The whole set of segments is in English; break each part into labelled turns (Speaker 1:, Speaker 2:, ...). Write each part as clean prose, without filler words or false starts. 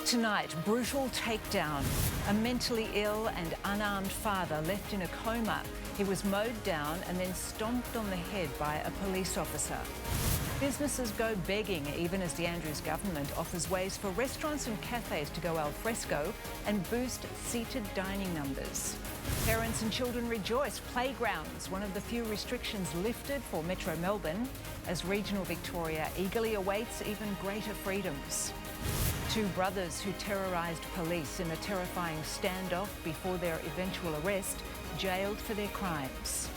Speaker 1: Tonight, brutal takedown. A mentally ill and unarmed father left in a coma. He was mowed down and then stomped on the head by a police officer. Businesses go begging even as the Andrews government offers ways for restaurants and cafes to go al fresco and boost seated dining numbers. Parents and children rejoice. Playgrounds, one of the few restrictions lifted for Metro Melbourne, as regional Victoria eagerly awaits even greater freedoms. Two brothers who terrorised police in a terrifying standoff before their eventual arrest, jailed for their crimes.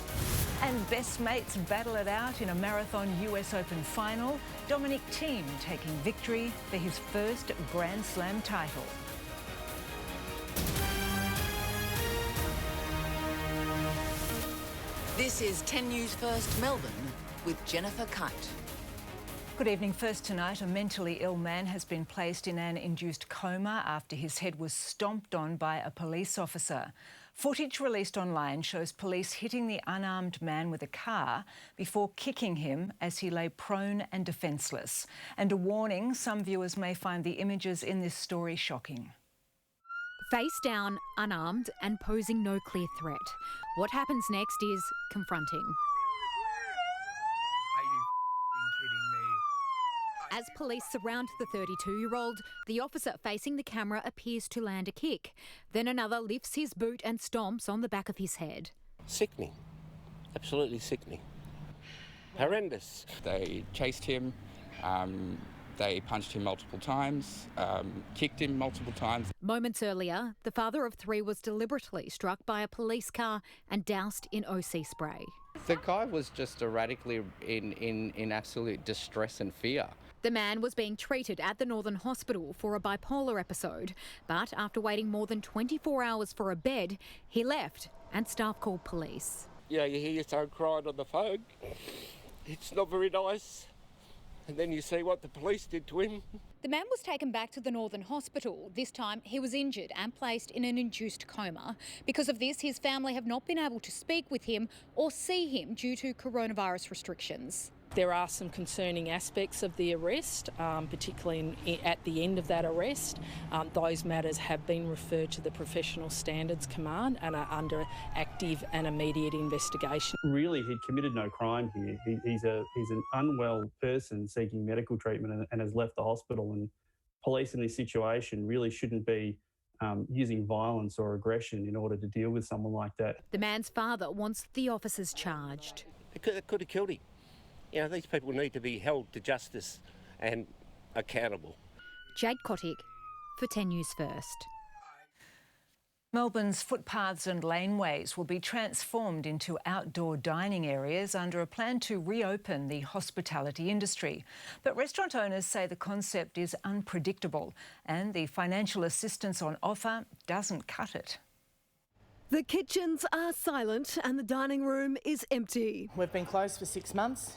Speaker 1: And best mates battle it out in a marathon US Open final. Dominic Thiem taking victory for his first Grand Slam title.
Speaker 2: This is 10 News First Melbourne with Jennifer Keyte.
Speaker 1: Good evening. First tonight, a mentally ill man has been placed in an induced coma after his head was stomped on by a police officer. Footage released online shows police hitting the unarmed man with a car before kicking him as he lay prone and defenceless. And a warning, some viewers may find the images in this story shocking.
Speaker 3: Face down, unarmed and posing no clear threat. What happens next is confronting. As police surround the 32-year-old, the officer facing the camera appears to land a kick. Then another lifts his boot and stomps on the back of his head.
Speaker 4: Sickening. Absolutely sickening. Horrendous.
Speaker 5: They chased him, they punched him multiple times, kicked him multiple times.
Speaker 3: Moments earlier, the father of three was deliberately struck by a police car and doused in OC spray.
Speaker 6: The guy was just erratically in absolute distress and fear.
Speaker 3: The man was being treated at the Northern Hospital for a bipolar episode, but after waiting more than 24 hours for a bed, he left and staff called police.
Speaker 4: Yeah, you hear your son crying on the phone. It's not very nice. And then you see what the police did to him.
Speaker 3: The man was taken back to the Northern Hospital. This time he was injured and placed in an induced coma. Because of this, his family have not been able to speak with him or see him due to coronavirus restrictions.
Speaker 7: There are some concerning aspects of the arrest, particularly at the end of that arrest. Those matters have been referred to the Professional Standards Command and are under active and immediate investigation.
Speaker 8: Really, he'd committed no crime here. He's an unwell person seeking medical treatment and has left the hospital. And police in this situation really shouldn't be using violence or aggression in order to deal with someone like that.
Speaker 3: The man's father wants the officers charged.
Speaker 4: It could have killed him. You know, these people need to be held to justice and accountable.
Speaker 3: Jade Kotick for 10 News First.
Speaker 1: Melbourne's footpaths and laneways will be transformed into outdoor dining areas under a plan to reopen the hospitality industry. But restaurant owners say the concept is unpredictable and the financial assistance on offer doesn't cut it.
Speaker 9: The kitchens are silent and the dining room is empty.
Speaker 10: We've been closed for 6 months.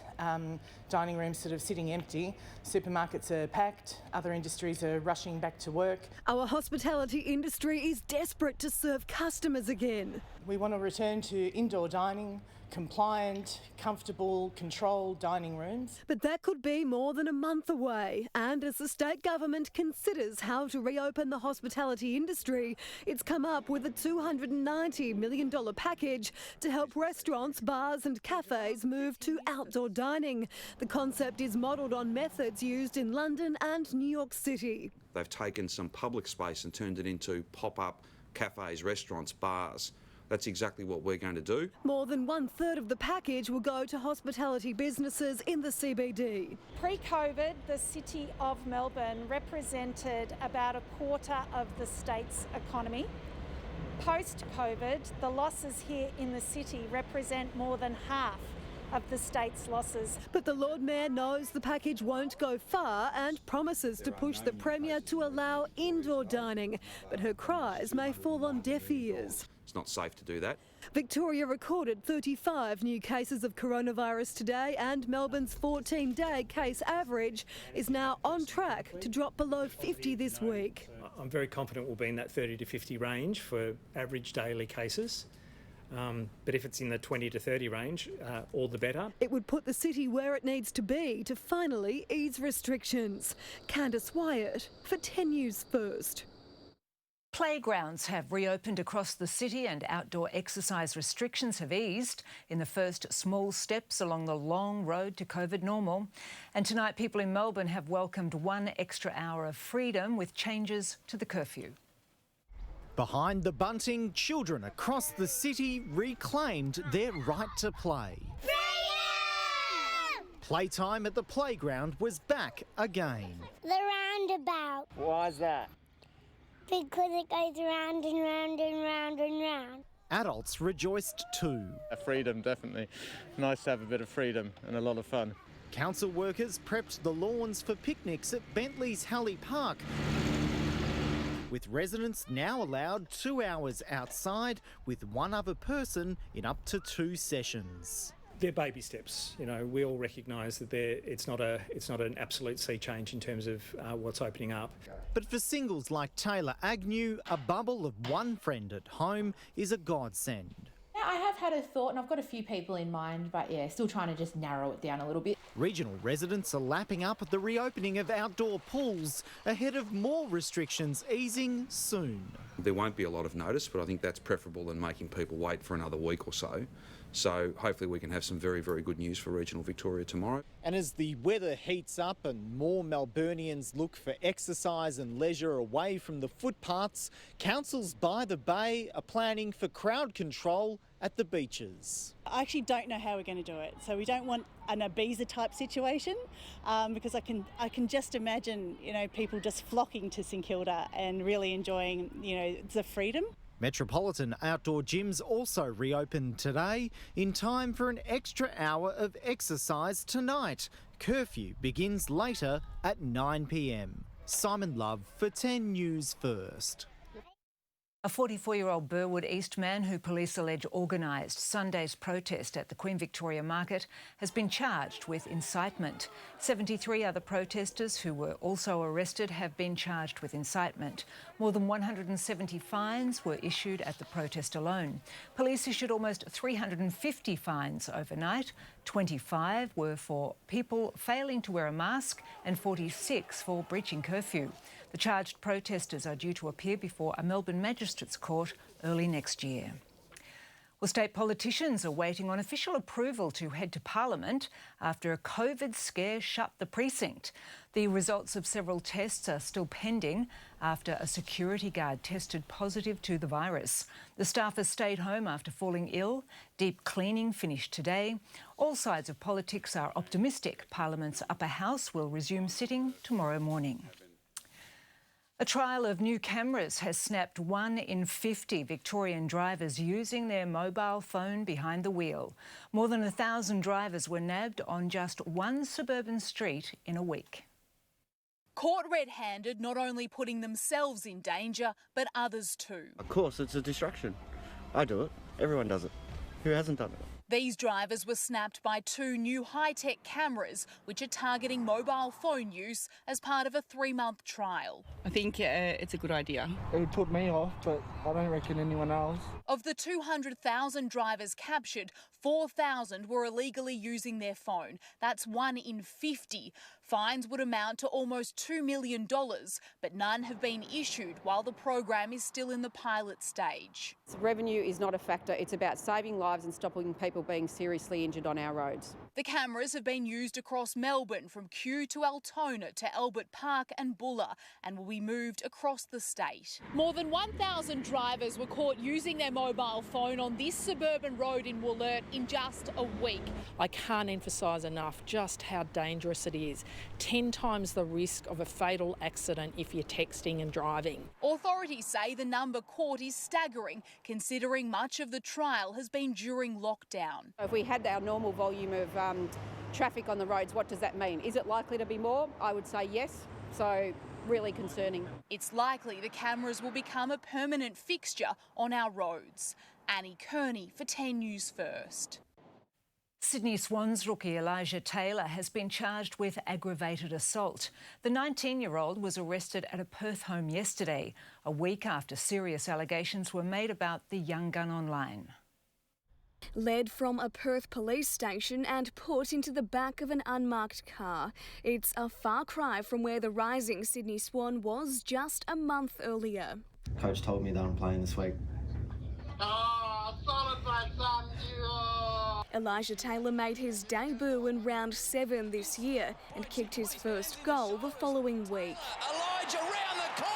Speaker 10: Dining rooms sort of sitting empty. Supermarkets are packed. Other industries are rushing back to work.
Speaker 9: Our hospitality industry is desperate to serve customers again.
Speaker 10: We want to return to indoor dining, compliant, comfortable, controlled dining rooms.
Speaker 9: But that could be more than a month away. And as the state government considers how to reopen the hospitality industry, it's come up with a $290 million package to help restaurants, bars and cafes move to outdoor dining. The concept is modelled on methods used in London and New York City.
Speaker 11: They've taken some public space and turned it into pop-up cafes, restaurants, bars. That's exactly what we're going to do.
Speaker 9: More than 1/3 of the package will go to hospitality businesses in the CBD.
Speaker 12: Pre-COVID, the City of Melbourne represented about a quarter of the state's economy. Post-COVID, the losses here in the city represent more than half of the state's losses.
Speaker 9: But the Lord Mayor knows the package won't go far and promises to push the Premier to allow indoor dining. But her cries may fall on deaf ears.
Speaker 11: It's not safe to do that.
Speaker 9: Victoria recorded 35 new cases of coronavirus today and Melbourne's 14-day case average is now on track to drop below 50 this week.
Speaker 13: I'm very confident we'll be in that 30 to 50 range for average daily cases. But if it's in the 20 to 30 range, all the better.
Speaker 9: It would put the city where it needs to be to finally ease restrictions. Candice Wyatt for 10 News First.
Speaker 1: Playgrounds have reopened across the city and outdoor exercise restrictions have eased in the first small steps along the long road to COVID normal. And tonight, people in Melbourne have welcomed 1 extra hour of freedom with changes to the curfew.
Speaker 14: Behind the bunting, children across the city reclaimed their right to play. Freedom! Playtime at the playground was back again.
Speaker 15: The roundabout.
Speaker 16: Why is that?
Speaker 15: Because it goes round and round and round and round.
Speaker 14: Adults rejoiced too.
Speaker 16: Freedom, definitely. Nice to have a bit of freedom and a lot of fun.
Speaker 14: Council workers prepped the lawns for picnics at Bentley's Halley Park, with residents now allowed 2 hours outside with 1 other person in up to 2 sessions.
Speaker 13: They're baby steps. You know, we all recognise that it's not an absolute sea change in terms of what's opening up.
Speaker 14: But for singles like Taylor Agnew, a bubble of 1 friend at home is a godsend.
Speaker 17: I have had a thought and I've got a few people in mind, but yeah, still trying to just narrow it down a little bit.
Speaker 14: Regional residents are lapping up the reopening of outdoor pools ahead of more restrictions easing soon.
Speaker 11: There won't be a lot of notice, but I think that's preferable than making people wait for another week or so. So hopefully we can have some very, very good news for regional Victoria tomorrow.
Speaker 14: And as the weather heats up and more Melburnians look for exercise and leisure away from the footpaths, councils by the bay are planning for crowd control at the beaches.
Speaker 18: I actually don't know how we're going to do it. So we don't want an Ibiza type situation because I can just imagine, people just flocking to St Kilda and really enjoying, the freedom.
Speaker 14: Metropolitan outdoor gyms also reopened today in time for an extra hour of exercise tonight. Curfew begins later at 9 p.m. Simon Love for 10 News First.
Speaker 1: A 44-year-old Burwood East man who police allege organised Sunday's protest at the Queen Victoria Market has been charged with incitement. 73 other protesters who were also arrested have been charged with incitement. More than 170 fines were issued at the protest alone. Police issued almost 350 fines overnight. 25 were for people failing to wear a mask and 46 for breaching curfew. The charged protesters are due to appear before a Melbourne Magistrates Court early next year. Well, state politicians are waiting on official approval to head to Parliament after a COVID scare shut the precinct. The results of several tests are still pending after a security guard tested positive to the virus. The staffers stayed home after falling ill. Deep cleaning finished today. All sides of politics are optimistic Parliament's upper house will resume sitting tomorrow morning. A trial of new cameras has snapped 1 in 50 Victorian drivers using their mobile phone behind the wheel. More than 1,000 drivers were nabbed on just 1 suburban street in a week.
Speaker 19: Caught red-handed, not only putting themselves in danger, but others too.
Speaker 20: Of course, it's a distraction. I do it. Everyone does it. Who hasn't done it?
Speaker 19: These drivers were snapped by 2 new high-tech cameras, which are targeting mobile phone use as part of a 3-month trial.
Speaker 21: I think it's a good idea.
Speaker 22: It would put me off, but I don't reckon anyone else.
Speaker 19: Of the 200,000 drivers captured, 4,000 were illegally using their phone. That's 1 in 50. Fines would amount to almost $2 million, but none have been issued while the program is still in the pilot stage.
Speaker 23: Revenue is not a factor. It's about saving lives and stopping people being seriously injured on our roads.
Speaker 19: The cameras have been used across Melbourne from Kew to Altona to Albert Park and Bulla and will be moved across the state. More than 1,000 drivers were caught using their mobile phone on this suburban road in Wollert in just a week.
Speaker 7: I can't emphasise enough just how dangerous it is. 10 times the risk of a fatal accident if you're texting and driving.
Speaker 19: Authorities say the number caught is staggering, considering much of the trial has been during lockdown.
Speaker 23: If we had our normal volume of traffic on the roads, what does that mean? Is it likely to be more? I would say yes. So really concerning.
Speaker 19: It's likely the cameras will become a permanent fixture on our roads. Annie Kearney for 10 News First.
Speaker 1: Sydney Swans rookie Elijah Taylor has been charged with aggravated assault. The 19-year-old was arrested at a Perth home yesterday, a week after serious allegations were made about the young gun online.
Speaker 2: Led from a Perth police station and put into the back of an unmarked car. It's a far cry from where the rising Sydney Swan was just a month earlier.
Speaker 5: Coach told me that I'm playing this week.
Speaker 2: Elijah Taylor made his debut in round 7 this year and kicked his first goal the following week.
Speaker 6: Elijah round the corner!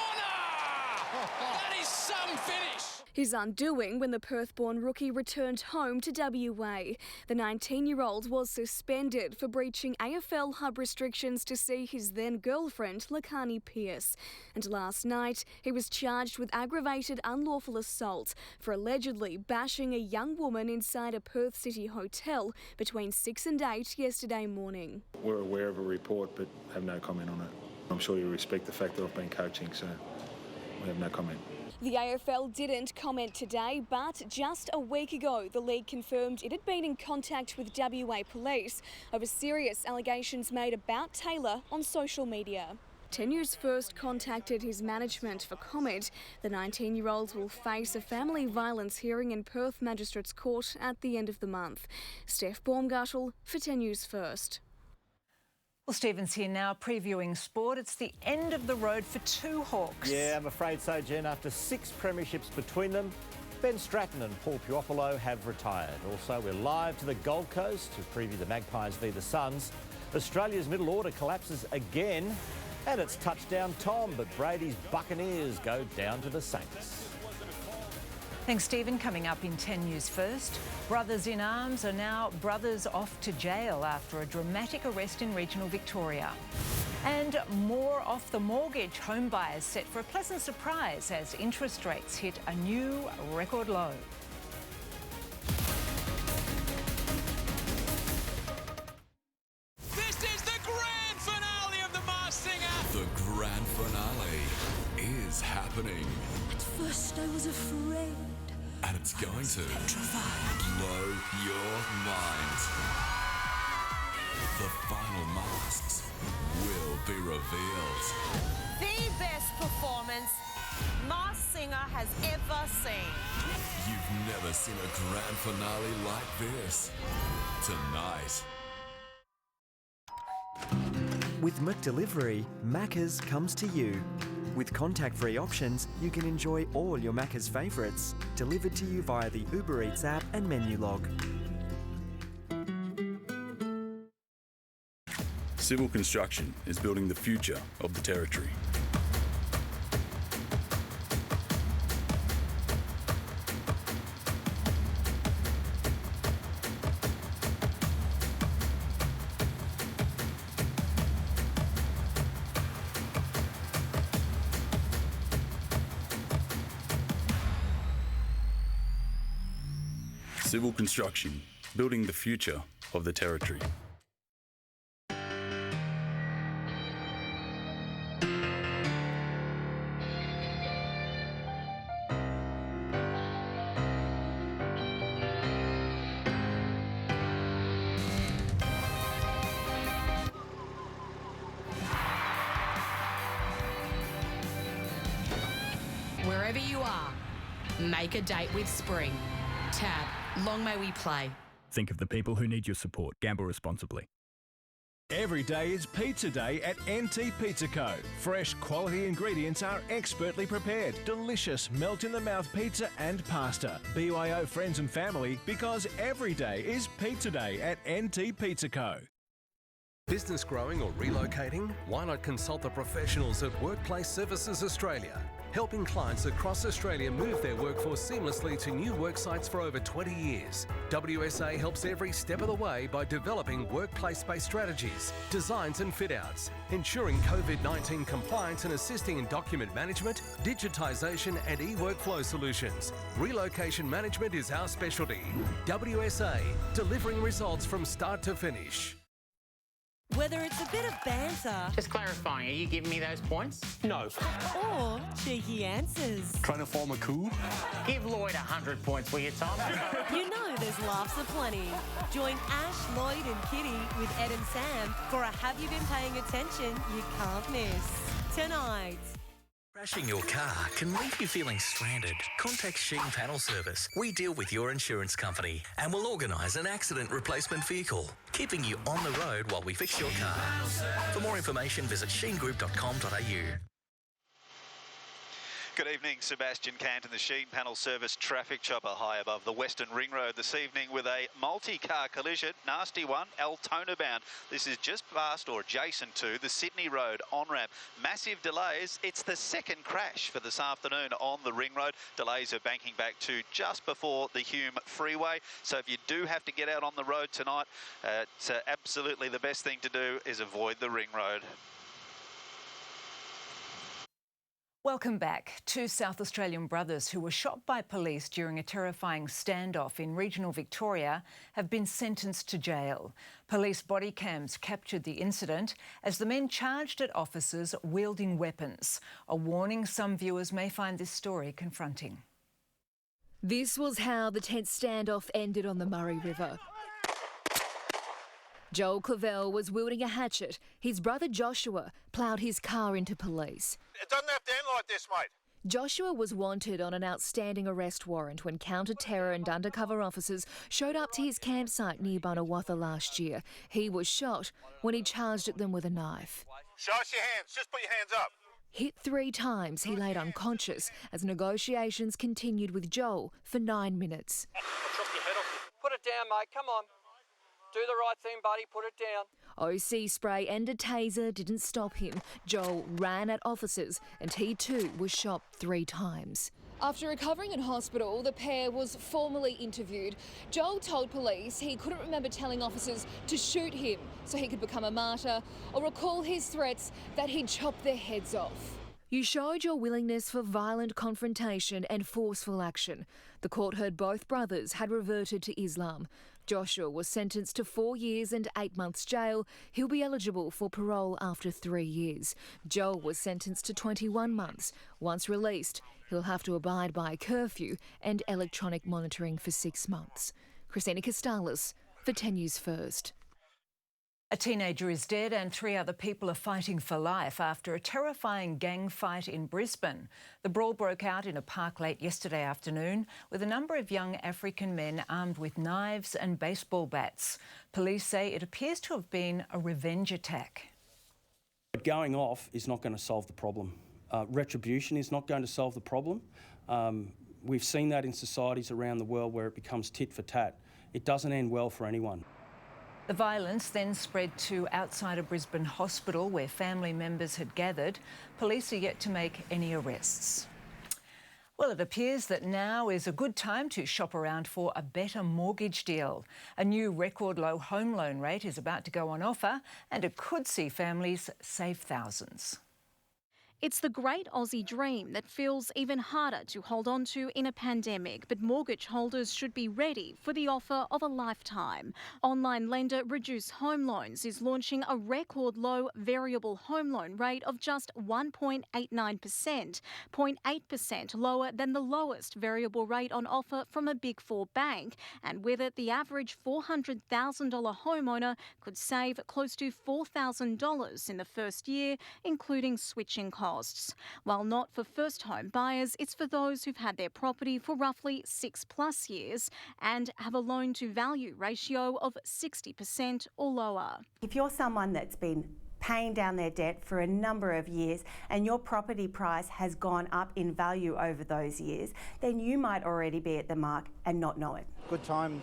Speaker 6: That is some finish!
Speaker 2: His undoing when the Perth-born rookie returned home to WA. The 19-year-old was suspended for breaching AFL hub restrictions to see his then-girlfriend, Lakani Pearce. And last night, he was charged with aggravated unlawful assault for allegedly bashing a young woman inside a Perth City hotel between 6 and 8 yesterday morning.
Speaker 24: We're aware of a report but have no comment on it. I'm sure you respect the fact that I've been coaching, so we have no comment.
Speaker 2: The AFL didn't comment today, but just a week ago, the league confirmed it had been in contact with WA police over serious allegations made about Taylor on social media. 10 News First contacted his management for comment. The 19-year-old will face a family violence hearing in Perth Magistrates Court at the end of the month. Steph Baumgartel for 10 News First.
Speaker 1: Well, Stephen's here now previewing sport. It's the end of the road for two Hawks.
Speaker 25: Yeah, I'm afraid so, Jen. After 6 premierships between them, Ben Stratton and Paul Puopolo have retired. Also, we're live to the Gold Coast to preview the Magpies v the Suns. Australia's middle order collapses again, and it's touchdown Tom, but Brady's Buccaneers go down to the Saints.
Speaker 1: Thanks, Stephen. Coming up in 10 News First, brothers in arms are now brothers off to jail after a dramatic arrest in regional Victoria. And more off the mortgage, home buyers set for a pleasant surprise as interest rates hit a new record low.
Speaker 6: This is the grand finale of The Masked Singer!
Speaker 26: The grand finale is happening.
Speaker 27: At first I was afraid.
Speaker 26: And it's going to blow your mind. The final masks will be revealed.
Speaker 28: The best performance Masked Singer has ever seen.
Speaker 26: You've never seen a grand finale like this. Tonight.
Speaker 29: With McDelivery, Macca's comes to you. With contact-free options, you can enjoy all your Macca's favourites, delivered to you via the Uber Eats app and menu log.
Speaker 30: Civil construction is building the future of the Territory. Civil construction, building the future of the Territory.
Speaker 31: Wherever you are, make a date with spring. Tab. Long may we play.
Speaker 32: Think of the people who need your support. Gamble responsibly.
Speaker 33: Every day is Pizza Day at NT Pizza Co. Fresh, quality ingredients are expertly prepared. Delicious, melt-in-the-mouth pizza and pasta. BYO friends and family, because every day is Pizza Day at NT Pizza Co.
Speaker 34: Business growing or relocating? Why not consult the professionals at Workplace Services Australia? Helping clients across Australia move their workforce seamlessly to new work sites for over 20 years. WSA helps every step of the way by developing workplace-based strategies, designs and fit-outs, ensuring COVID-19 compliance and assisting in document management, digitisation and e-workflow solutions. Relocation management is our specialty. WSA, delivering results from start to finish.
Speaker 28: Whether it's a bit of banter...
Speaker 35: Just clarifying, are you giving me those points?
Speaker 34: No.
Speaker 28: Or cheeky answers.
Speaker 34: Trying to form a coup?
Speaker 35: Give Lloyd 100 points, will you, Tom?
Speaker 28: You know there's laughs aplenty. Join Ash, Lloyd and Kitty with Ed and Sam for a Have You Been Paying Attention You Can't Miss. Tonight.
Speaker 3: Crashing your car can leave you feeling stranded. Contact Sheen Panel Service. We deal with your insurance company and will organise an accident replacement vehicle, keeping you on the road while we fix your car. For more information, visit sheengroup.com.au.
Speaker 4: Good evening, Sebastian Canton, the Sheen Panel Service traffic chopper high above the Western Ring Road this evening with a multi-car collision, nasty one, Altona bound. This is just past or adjacent to the Sydney Road on-ramp. Massive delays. It's the second crash for this afternoon on the Ring Road. Delays are banking back to just before the Hume Freeway. So if you do have to get out on the road tonight, it's absolutely the best thing to do is avoid the Ring Road.
Speaker 1: Welcome back. Two South Australian brothers who were shot by police during a terrifying standoff in regional Victoria have been sentenced to jail. Police body cams captured the incident as the men charged at officers wielding weapons. A warning some viewers may find this story confronting.
Speaker 8: This was how the tense standoff ended on the Murray River. Joel Clavell was wielding a hatchet. His brother Joshua ploughed his car into police.
Speaker 9: It doesn't have to end like this, mate.
Speaker 8: Joshua was wanted on an outstanding arrest warrant when counter-terror and undercover officers showed up to his campsite near Bunawatha last year. He was shot when he charged at them with a knife.
Speaker 9: Show us your hands. Just put your hands up.
Speaker 8: Hit 3 times, he laid unconscious as negotiations continued with Joel for 9 minutes.
Speaker 9: I'll chop your head off. Put it down, mate. Come on. Do the right thing, buddy. Put it down.
Speaker 8: OC spray and a taser didn't stop him. Joel ran at officers and he too was shot 3 times. After recovering in hospital, the pair was formally interviewed. Joel told police he couldn't remember telling officers to shoot him so he could become a martyr or recall his threats that he'd chop their heads off. You showed your willingness for violent confrontation and forceful action. The court heard both brothers had reverted to Islam. Joshua was sentenced to 4 years and 8 months jail. He'll be eligible for parole after 3 years. Joel was sentenced to 21 months. Once released, he'll have to abide by a curfew and electronic monitoring for 6 months. Christina Costalis for 10 News First.
Speaker 1: A teenager is dead and 3 other people are fighting for life after a terrifying gang fight in Brisbane. The brawl broke out in a park late yesterday afternoon with a number of young African men armed with knives and baseball bats. Police say it appears to have been a revenge attack.
Speaker 10: But going off is not going to solve the problem. Retribution is not going to solve the problem. We've seen that in societies around the world where it becomes tit for tat. It doesn't end well for anyone.
Speaker 1: The violence then spread to outside a Brisbane hospital where family members had gathered. Police are yet to make any arrests. Well, it appears that now is a good time to shop around for a better mortgage deal. A new record low home loan rate is about to go on offer and it could see families save thousands.
Speaker 11: It's the great Aussie dream that feels even harder to hold on to in a pandemic, but mortgage holders should be ready for the offer of a lifetime. Online lender Reduce Home Loans is launching a record low variable home loan rate of just 1.89%, 0.8% lower than the lowest variable rate on offer from a Big Four bank. And with it, the average $400,000 homeowner could save close to $4,000 in the first year, including switching costs. While not for first home buyers, it's for those who've had their property for roughly 6+ years and have a loan to value ratio of 60% or lower.
Speaker 12: If you're someone that's been paying down their debt for a number of years and your property price has gone up in value over those years, then you might already be at the mark and not know it.
Speaker 22: Good time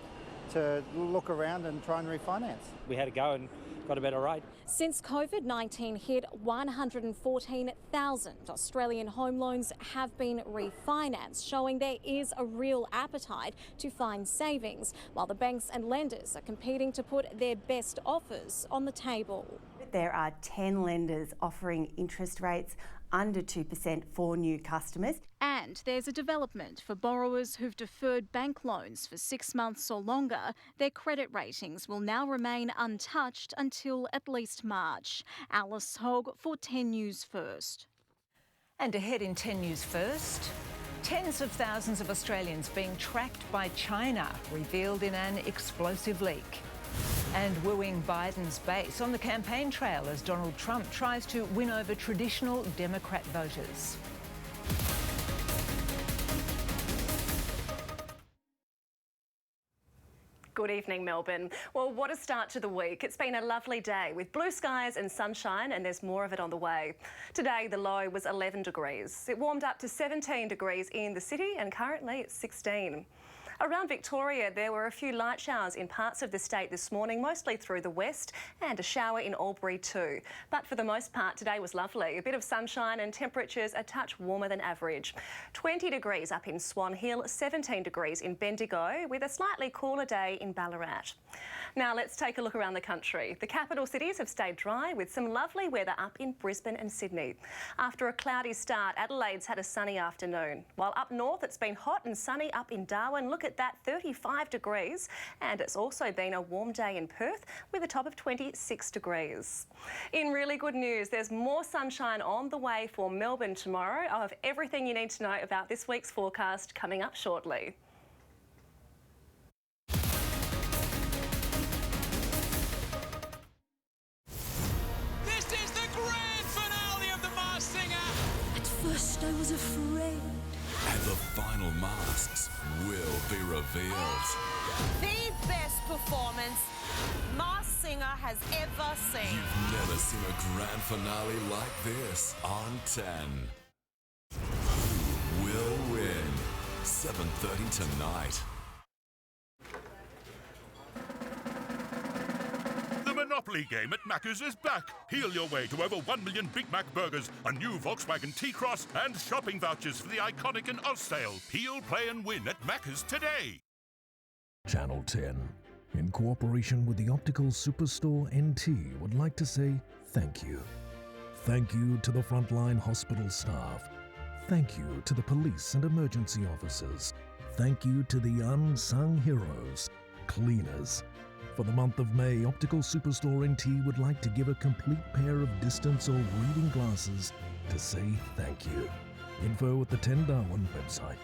Speaker 22: to look around and try and refinance.
Speaker 13: We had to go and got a better rate.
Speaker 11: Since COVID-19 hit, 114,000 Australian home loans have been refinanced, showing there is a real appetite to find savings, while the banks and lenders are competing to put their best offers on the table.
Speaker 12: There are 10 lenders offering interest rates under 2% for new customers.
Speaker 11: And there's a development for borrowers who've deferred bank loans for 6 months or longer. Their credit ratings will now remain untouched until at least March. Alice Hogg for 10 News First.
Speaker 1: And ahead in 10 News First, tens of thousands of Australians being tracked by China, revealed in an explosive leak. And wooing Biden's base on the campaign trail as Donald Trump tries to win over traditional Democrat voters.
Speaker 2: Good evening, Melbourne. Well, what a start to the week. It's been a lovely day with blue skies and sunshine, and there's more of it on the way. Today, the low was 11 degrees. It warmed up to 17 degrees in the city, and currently it's 16. Around Victoria, there were a few light showers in parts of the state this morning, mostly through the west, and a shower in Albury too. But for the most part, today was lovely. A bit of sunshine and temperatures a touch warmer than average. 20 degrees up in Swan Hill, 17 degrees in Bendigo, with a slightly cooler day in Ballarat. Now let's take a look around the country. The capital cities have stayed dry with some lovely weather up in Brisbane and Sydney. After a cloudy start, Adelaide's had a sunny afternoon. While up north, it's been hot and sunny up in Darwin. Look at that, 35 degrees. And it's also been a warm day in Perth with a top of 26 degrees. In really good news, there's more sunshine on the way for Melbourne tomorrow. I'll have everything you need to know about this week's forecast coming up shortly.
Speaker 27: First I was afraid.
Speaker 26: And the final masks will be revealed.
Speaker 28: The best performance Masked Singer has ever seen.
Speaker 26: You've never seen a grand finale like this on 10. Who will win? 7:30 tonight.
Speaker 5: Monopoly game at Macca's is back. Heal your way to over 1 million Big Mac burgers, a new Volkswagen T-Cross, and shopping vouchers for the iconic and Oz sale. Peel, play and win at Macca's today.
Speaker 6: Channel 10, in cooperation with the optical superstore NT, would like to say thank you. Thank you to the frontline hospital staff. Thank you to the police and emergency officers. Thank you to the unsung heroes, cleaners. For the month of May, Optical Superstore NT would like to give a complete pair of distance or reading glasses to say thank you. Info at the 10 Darwin website.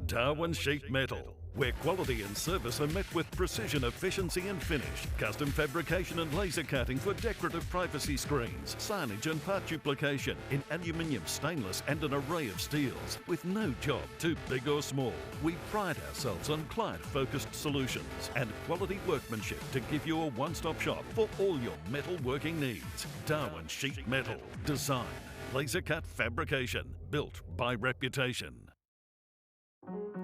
Speaker 7: Darwin Sheet Metal, where quality and service are met with precision, efficiency and finish. Custom fabrication and laser cutting for decorative privacy screens, signage and part duplication in aluminium, stainless and an array of steels. With no job too big or small, we pride ourselves on client-focused solutions and quality workmanship to give you a one-stop shop for all your metal working needs. Darwin Sheet Metal. Design, laser cut fabrication, built by reputation.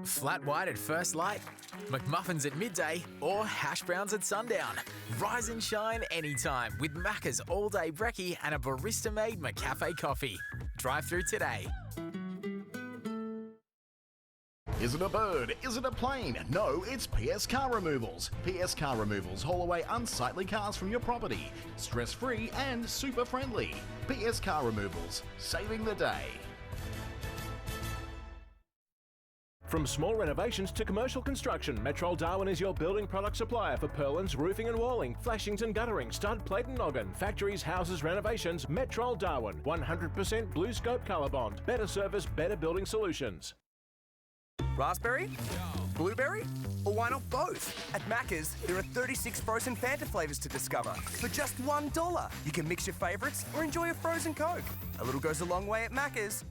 Speaker 14: Flat white at first light, McMuffins at midday, or hash browns at sundown. Rise and shine anytime with Macca's all-day brekkie and a barista-made McCafe coffee. Drive through today.
Speaker 15: Is it a bird? Is it a plane? No, it's PS Car Removals. PS Car Removals haul away unsightly cars from your property. Stress-free and super friendly. PS Car Removals, saving the day.
Speaker 33: From small renovations to commercial construction, Metrol Darwin is your building product supplier for purlins, roofing and walling, flashings and guttering, stud, plate and noggin, factories, houses, renovations. Metrol Darwin, 100% blue scope colour bond. Better service, better building solutions.
Speaker 16: Raspberry? Blueberry? Or why not both? At Macca's, there are 36 frozen Fanta flavours to discover for just $1. You can mix your favourites or enjoy a frozen Coke. A little goes a long way at Macca's.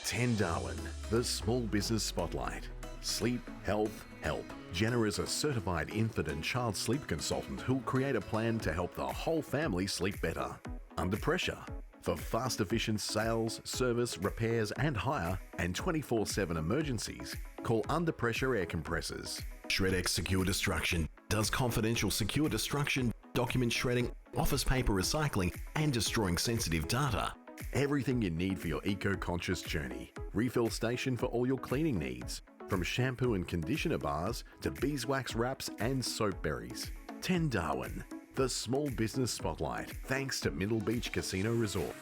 Speaker 17: 10 Darwin, the Small Business Spotlight. Sleep, health, help. Jenna is a certified infant and child sleep consultant who'll create a plan to help the whole family sleep better. Under pressure. For fast, efficient sales, service, repairs and hire, and 24/7 emergencies, call Under Pressure Air Compressors. Shred-X Secure Destruction does confidential secure destruction, document shredding, office paper recycling, and destroying sensitive data. Everything you need for your eco-conscious journey. Refill station for all your cleaning needs. From shampoo and conditioner bars to beeswax wraps and soap berries. 10 Darwin, the Small Business Spotlight, thanks to Middle Beach Casino Resort.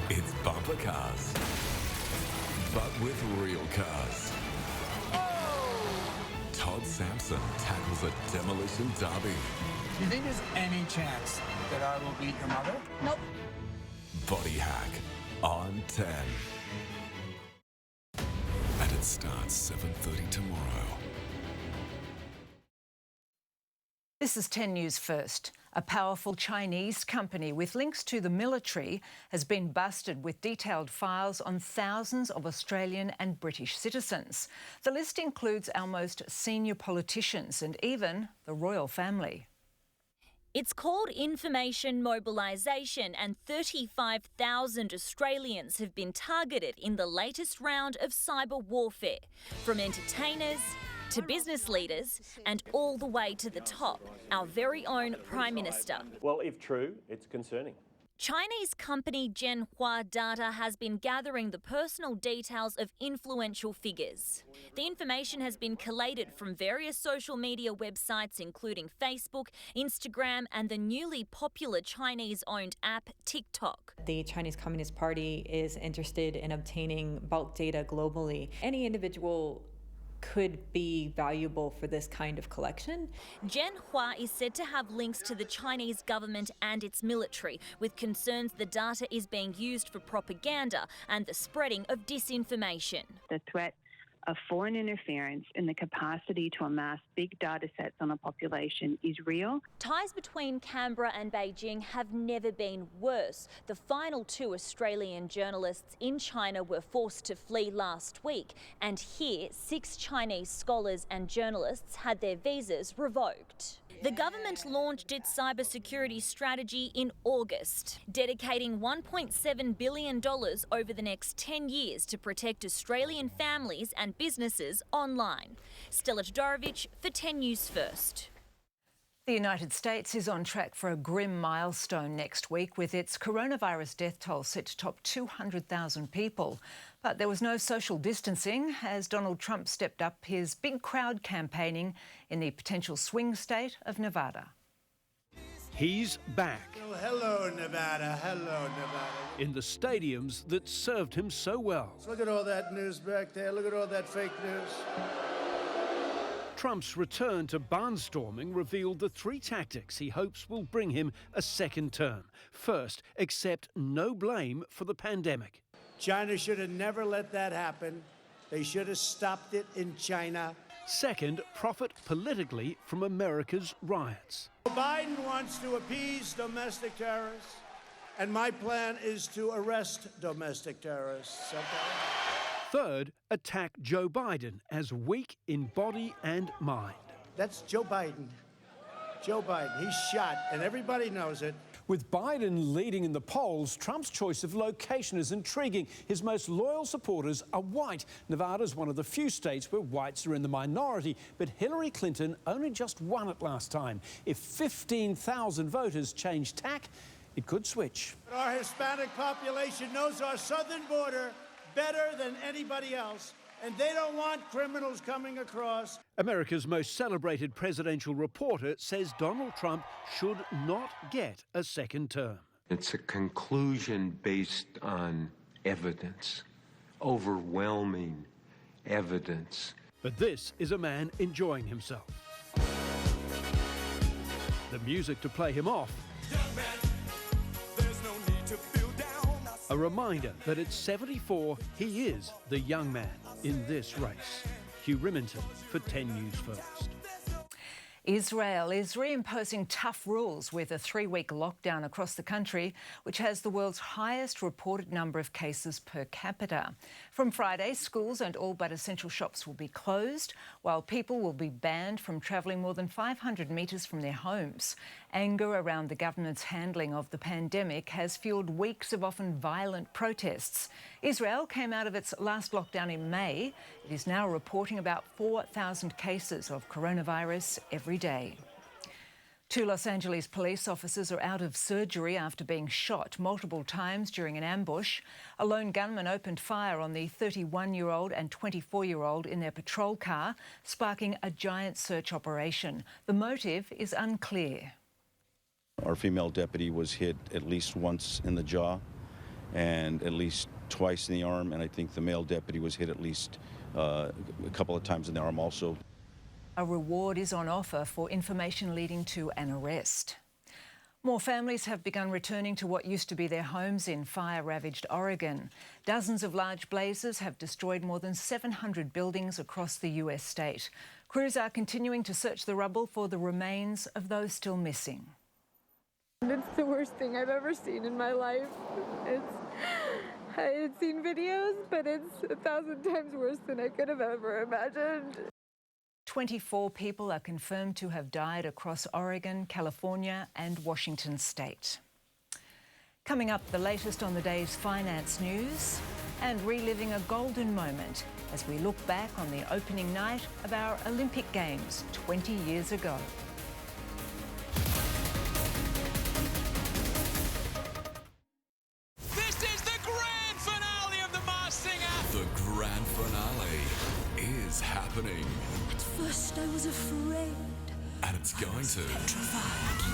Speaker 26: It's bumper cars, but with real cars. Todd Sampson tackles a demolition derby.
Speaker 18: Do you think there's any chance that I will beat your mother?
Speaker 7: Nope.
Speaker 26: Body Hack on 10. And it starts 7:30 tomorrow.
Speaker 1: This is 10 News First. A powerful Chinese company with links to the military has been busted with detailed files on thousands of Australian and British citizens. The list includes our most senior politicians and even the royal family.
Speaker 3: It's called information mobilisation, and 35,000 Australians have been targeted in the latest round of cyber warfare, from entertainers to business leaders and all the way to the top, our very own Prime Minister.
Speaker 4: Well, if true, it's concerning.
Speaker 3: Chinese company Zhenhua Data has been gathering the personal details of influential figures. The information has been collated from various social media websites including Facebook, Instagram and the newly popular Chinese-owned app TikTok.
Speaker 9: The Chinese Communist Party is interested in obtaining bulk data globally. Any individual could be valuable for this kind of collection.
Speaker 3: Zhenhua is said to have links to the Chinese government and its military, with concerns the data is being used for propaganda and the spreading of disinformation.
Speaker 19: The threat of foreign interference in the capacity to amass big data sets on a population is real.
Speaker 3: Ties between Canberra and Beijing have never been worse. The final 2 Australian journalists in China were forced to flee last week, and here 6 Chinese scholars and journalists had their visas revoked. The government launched its cybersecurity strategy in August, dedicating $1.7 billion over the next 10 years to protect Australian families and businesses online. Stella Todorovic for 10 News First.
Speaker 1: The United States is on track for a grim milestone next week, with its coronavirus death toll set to top 200,000 people. But there was no social distancing as Donald Trump stepped up his big crowd campaigning in the potential swing state of Nevada.
Speaker 20: He's back.
Speaker 21: Well, hello, Nevada. Hello, Nevada.
Speaker 20: In the stadiums that served him so well.
Speaker 21: Look at all that news back there. Look at all that fake news.
Speaker 20: Trump's return to barnstorming revealed the 3 tactics he hopes will bring him a second term. First, accept no blame for the pandemic.
Speaker 21: China should have never let that happen. They should have stopped it in China.
Speaker 20: Second, profit politically from America's riots.
Speaker 21: Biden wants to appease domestic terrorists, and my plan is to arrest domestic terrorists. Okay?
Speaker 20: Third, attack Joe Biden as weak in body and mind.
Speaker 21: That's Joe Biden. Joe Biden, he's shot, and everybody knows it.
Speaker 20: With Biden leading in the polls, Trump's choice of location is intriguing. His most loyal supporters are white. Nevada is one of the few states where whites are in the minority, but Hillary Clinton only just won it last time. If 15,000 voters change tack, it could switch.
Speaker 21: Our Hispanic population knows our southern border better than anybody else, and they don't want criminals coming across.
Speaker 20: America's most celebrated presidential reporter says Donald Trump should not get a second term.
Speaker 23: It's a conclusion based on evidence, overwhelming evidence.
Speaker 20: But this is a man enjoying himself. The music to play him off. A reminder that at 74, he is the young man in this race. Hugh Riminton for 10 News First.
Speaker 1: Israel is reimposing tough rules with a 3-week lockdown across the country, which has the world's highest reported number of cases per capita. From Friday, schools and all but essential shops will be closed, while people will be banned from travelling more than 500 metres from their homes. Anger around the government's handling of the pandemic has fuelled weeks of often violent protests. Israel came out of its last lockdown in May. It is now reporting about 4,000 cases of coronavirus every day. 2 Los Angeles police officers are out of surgery after being shot multiple times during an ambush. A lone gunman opened fire on the 31-year-old and 24-year-old in their patrol car, sparking a giant search operation. The motive is unclear.
Speaker 24: Our female deputy was hit at least once in the jaw and at least twice in the arm, and I think the male deputy was hit at least a couple of times in the arm also. A reward is on offer for information leading to an arrest.
Speaker 1: More families have begun returning to what used to be their homes in fire-ravaged Oregon. Dozens of large blazes have destroyed more than 700 buildings across the US state. Crews are continuing to search the rubble for the remains of those still missing.
Speaker 2: It's the worst thing I've ever seen in my life. I had seen videos, but it's 1,000 times worse than I could have ever imagined.
Speaker 1: 24 people are confirmed to have died across Oregon, California and Washington state. Coming up, the latest on the day's finance news and reliving a golden moment as we look back on the opening night of our Olympic Games 20 years ago.
Speaker 8: This is the grand finale of The Masked Singer.
Speaker 26: The grand finale is happening.
Speaker 10: At first I was afraid.
Speaker 26: And it's going to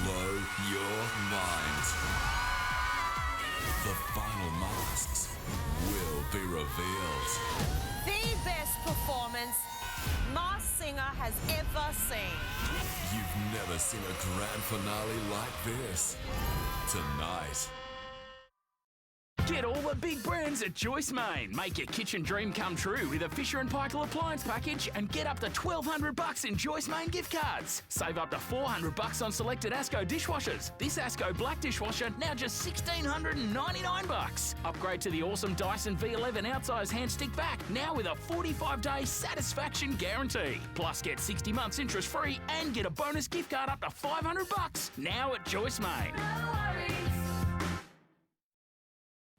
Speaker 26: blow your mind. The final masks will be revealed.
Speaker 28: The best performance Masked Singer has ever seen.
Speaker 26: You've never seen a grand finale like this. Tonight.
Speaker 11: Get all the big brands at Joyce Main. Make your kitchen dream come true with a Fisher & Paykel appliance package and get up to $1,200 in Joyce Main gift cards. Save up to $400 on selected Asco dishwashers. This Asco black dishwasher now just $1,699. Upgrade to the awesome Dyson V11 outsize hand stick vac now with a 45-day satisfaction guarantee. Plus get 60 months interest free and get a bonus gift card up to $500 now at Joyce Main.
Speaker 10: No worries.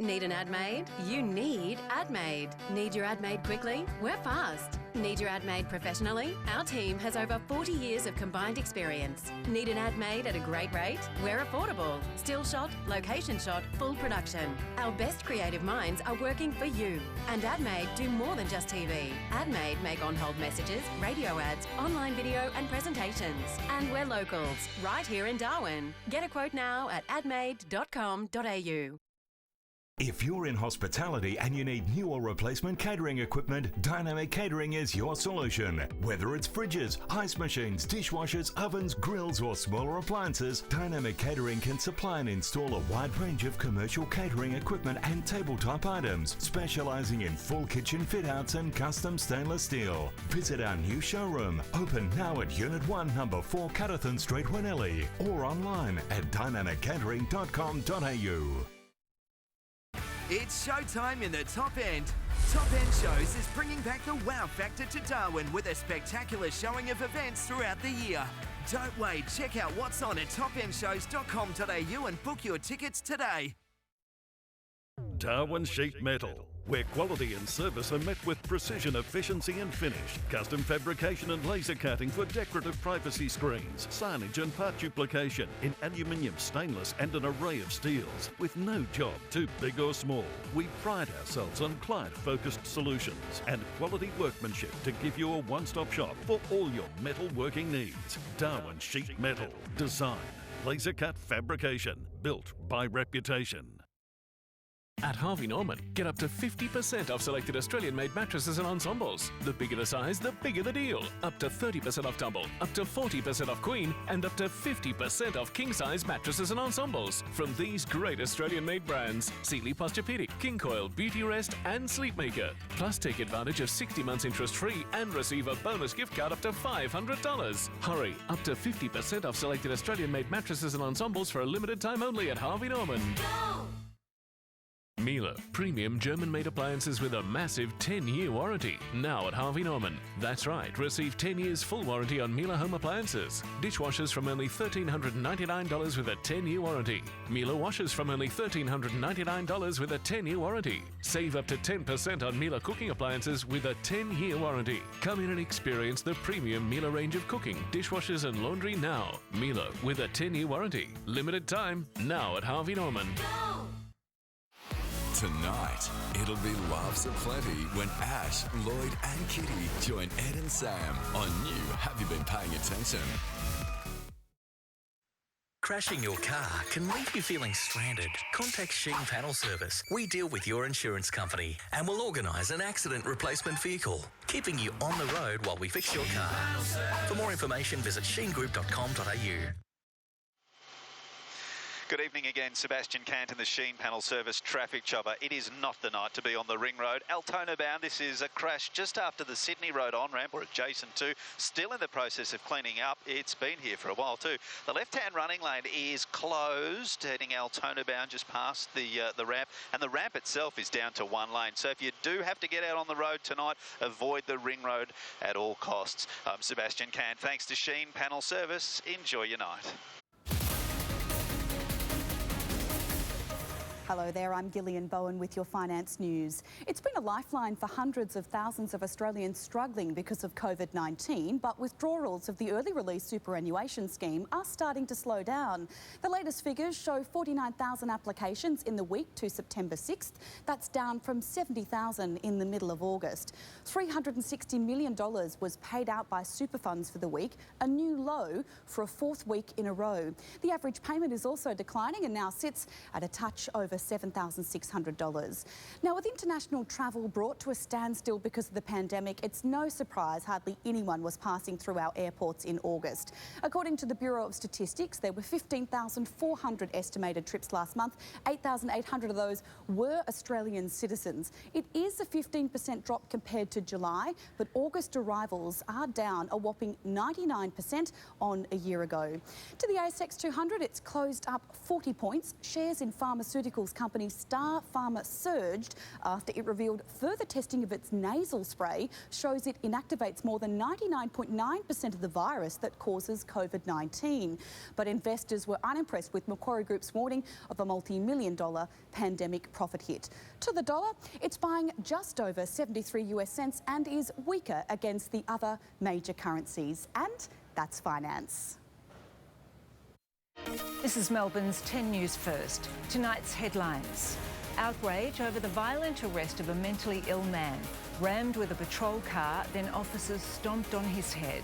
Speaker 12: Need an ad made? You need AdMade. Need your ad made quickly? We're fast. Need your ad made professionally? Our team has over 40 years of combined experience. Need an ad made at a great rate? We're affordable. Still shot, location shot, full production. Our best creative minds are working for you. And AdMade do more than just TV. AdMade make on-hold messages, radio ads, online video and presentations. And we're locals, right here in Darwin. Get a quote now at admade.com.au.
Speaker 13: If you're in hospitality and you need new or replacement catering equipment, Dynamic Catering is your solution. Whether it's fridges, ice machines, dishwashers, ovens, grills or smaller appliances, Dynamic Catering can supply and install a wide range of commercial catering equipment and tabletop items, specialising in full kitchen fit-outs and custom stainless steel. Visit our new showroom, open now at Unit 1, Number 4 Cutterton Street, Winnelly, or online at dynamiccatering.com.au.
Speaker 16: It's showtime in the Top End. Top End Shows is bringing back the wow factor to Darwin with a spectacular showing of events throughout the year. Don't wait, check out what's on at topendshows.com.au and book your tickets today.
Speaker 7: Darwin Sheet Metal, where quality and service are met with precision, efficiency and finish. Custom fabrication and laser cutting for decorative privacy screens, signage and part duplication in aluminium, stainless and an array of steels. With no job too big or small. We pride ourselves on client-focused solutions and quality workmanship to give you a one-stop shop for all your metal working needs. Darwin Sheet Metal. Design, laser cut fabrication, built by reputation.
Speaker 22: At Harvey Norman, get up to 50% off selected Australian-made mattresses and ensembles. The bigger the size, the bigger the deal. Up to 30% off double, up to 40% off queen, and up to 50% off king-size mattresses and ensembles from these great Australian-made brands: Sealy Posturepedic, King Coil, Beauty Rest, and Sleepmaker. Plus, take advantage of 60 months interest-free and receive a bonus gift card up to $500. Hurry! Up to 50% off selected Australian-made mattresses and ensembles for a limited time only at Harvey Norman.
Speaker 10: Go!
Speaker 22: Miele, premium German-made appliances with a massive 10-year warranty. Now at Harvey Norman. That's right, receive 10 years full warranty on Miele home appliances. Dishwashers from only $1,399 with a 10-year warranty. Miele washers from only $1,399 with a 10-year warranty. Save up to 10% on Miele cooking appliances with a 10-year warranty. Come in and experience the premium Miele range of cooking, dishwashers and laundry now. Miele with a 10-year warranty. Limited time, now at Harvey Norman.
Speaker 10: Go!
Speaker 26: Tonight, it'll be laughs aplenty when Ash, Lloyd and Kitty join Ed and Sam on new Have You Been Paying Attention?
Speaker 25: Crashing your car can leave you feeling stranded. Contact Sheen Panel Service. We deal with your insurance company and will organise an accident replacement vehicle, keeping you on the road while we fix your car. For more information, visit sheengroup.com.au.
Speaker 4: Good evening again. Sebastian Cant in the Sheen Panel Service traffic chopper. It is not the night to be on the ring road. Altona bound, this is a crash just after the Sydney Road on-ramp, or adjacent to. Still in the process of cleaning up. It's been here for a while too. The left-hand running lane is closed, heading Altona bound just past the ramp, and the ramp itself is down to one lane. So if you do have to get out on the road tonight, avoid the ring road at all costs. I'm Sebastian Cant. Thanks to Sheen Panel Service. Enjoy your night.
Speaker 5: Hello there, I'm Gillian Bowen with your finance news. It's been a lifeline for hundreds of thousands of Australians struggling because of COVID-19, but withdrawals of the early release superannuation scheme are starting to slow down. The latest figures show 49,000 applications in the week to September 6th. That's down from 70,000 in the middle of August. $360 million was paid out by super funds for the week, a new low for a fourth week in a row. The average payment is also declining and now sits at a touch over $7,600. Now, with international travel brought to a standstill because of the pandemic, it's no surprise hardly anyone was passing through our airports in August. According to the Bureau of Statistics, there were 15,400 estimated trips last month. 8,800 of those were Australian citizens. It is a 15% drop compared to July, but August arrivals are down a whopping 99% on a year ago. To the ASX 200, it's closed up 40 points. Shares in pharmaceuticals company Star Pharma surged after it revealed further testing of its nasal spray shows it inactivates more than 99.9% of the virus that causes COVID-19. But investors were unimpressed with Macquarie Group's warning of a multi-million-dollar pandemic profit hit. To the dollar, it's buying just over 73 US cents and is weaker against the other major currencies. And that's finance.
Speaker 1: This is Melbourne's 10 News First. Tonight's headlines. Outrage over the violent arrest of a mentally ill man. Rammed with a patrol car, then officers stomped on his head.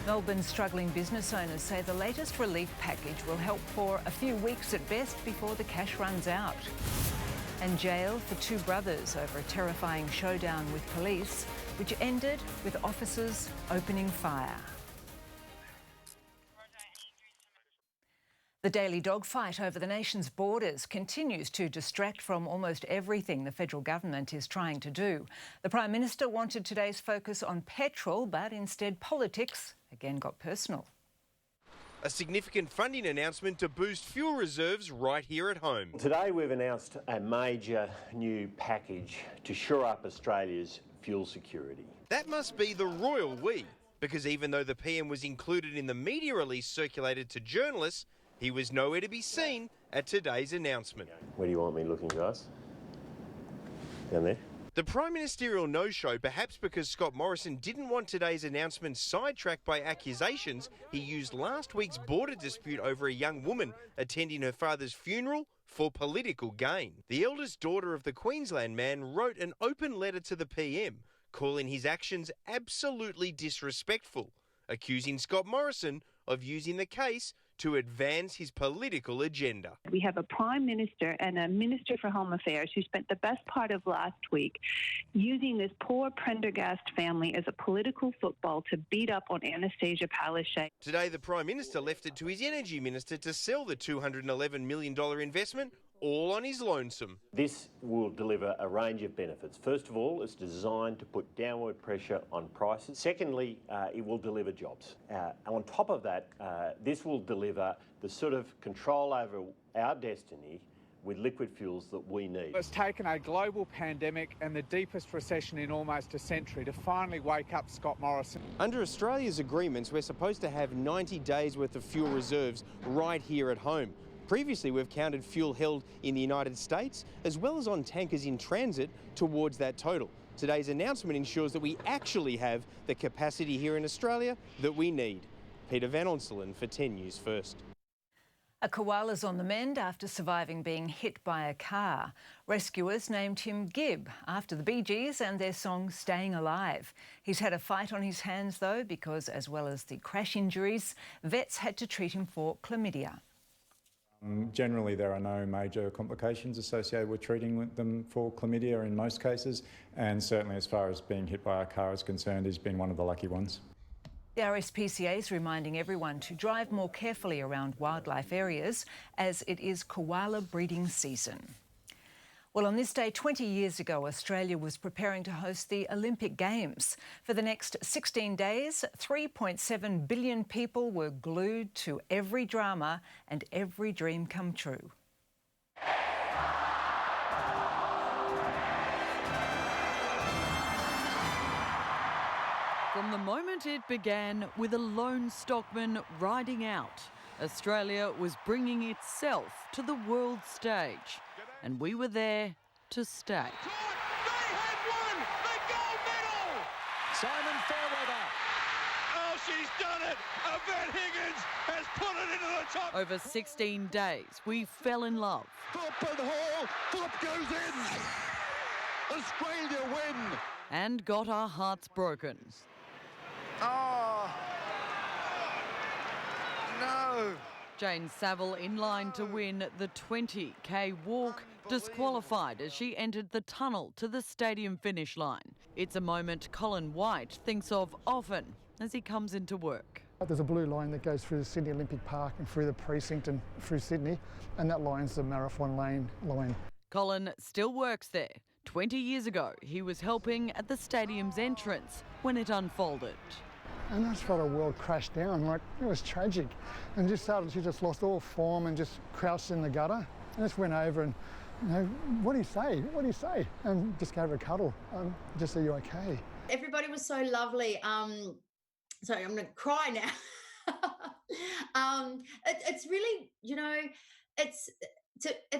Speaker 1: Melbourne's struggling business owners say the latest relief package will help for a few weeks at best before the cash runs out. And jail for two brothers over a terrifying showdown with police, which ended with officers opening fire. The daily dogfight over the nation's borders continues to distract from almost everything the federal government is trying to do. The Prime Minister wanted today's focus on petrol, but instead politics again got personal.
Speaker 6: A significant funding announcement to boost fuel reserves right here at home.
Speaker 14: Today we've announced a major new package to shore up Australia's fuel security.
Speaker 6: That must be the royal we, because even though the PM was included in the media release circulated to journalists, he was nowhere to be seen at today's announcement.
Speaker 14: Where do you want me looking, guys? Down there?
Speaker 6: The Prime Ministerial no-show, perhaps because Scott Morrison didn't want today's announcement sidetracked by accusations he used last week's border dispute over a young woman attending her father's funeral for political gain. The eldest daughter of the Queensland man wrote an open letter to the PM, calling his actions absolutely disrespectful, accusing Scott Morrison of using the case to advance his political agenda.
Speaker 19: We have a Prime Minister and a Minister for Home Affairs who spent the best part of last week using this poor Prendergast family as a political football to beat up on Anastasia Palaszczuk.
Speaker 6: Today, the Prime Minister left it to his Energy Minister to sell the $211 million investment all on his lonesome.
Speaker 14: This will deliver a range of benefits. First of all, it's designed to put downward pressure on prices. Secondly, it will deliver jobs. On top of that, this will deliver the sort of control over our destiny with liquid fuels that we need.
Speaker 15: It's taken a global pandemic and the deepest recession in almost a century to finally wake up Scott Morrison.
Speaker 6: Under Australia's agreements, we're supposed to have 90 days worth of fuel reserves right here at home. Previously, we've counted fuel held in the United States as well as on tankers in transit towards that total. Today's announcement ensures that we actually have the capacity here in Australia that we need. Peter Van Onselen for 10 News First.
Speaker 1: A koala's on the mend after surviving being hit by a car. Rescuers named him Gib after the Bee Gees and their song Staying Alive. He's had a fight on his hands though because, as well as the crash injuries, vets had to treat him for chlamydia.
Speaker 17: Generally, there are no major complications associated with treating them for chlamydia in most cases, and certainly as far as being hit by a car is concerned, he's been one of the lucky ones.
Speaker 1: The RSPCA is reminding everyone to drive more carefully around wildlife areas as it is koala breeding season. Well, on this day 20 years ago, Australia was preparing to host the Olympic Games. For the next 16 days, 3.7 billion people were glued to every drama and every dream come true.
Speaker 3: From the moment it began with a lone stockman riding out, Australia was bringing itself to the world stage. And we were there to stay.
Speaker 8: They had won the gold medal! Simon Fairweather. Oh, she's done it! Yvette Higgins has put it into the top.
Speaker 3: Over 16 days, we fell in love.
Speaker 8: Flop and haul, flop goes in. Australia win.
Speaker 3: And got our hearts broken.
Speaker 8: Oh, no.
Speaker 3: Jane Saville in line to win the 20k walk, disqualified as she entered the tunnel to the stadium finish line. It's a moment Colin White thinks of often as he comes into work.
Speaker 9: There's a blue line that goes through the Sydney Olympic Park and through the precinct and through Sydney, and that line's the marathon lane line.
Speaker 3: Colin still works there. 20 years ago, he was helping at the stadium's entrance when it unfolded.
Speaker 9: And I just felt a world crash down, like it was tragic. And she just lost all form and just crouched in the gutter. I just went over and, you know, what do you say? What do you say? And just gave her a cuddle. Just, are you okay?
Speaker 18: Everybody was so lovely. Sorry, I'm going to cry now. It's really, you know, at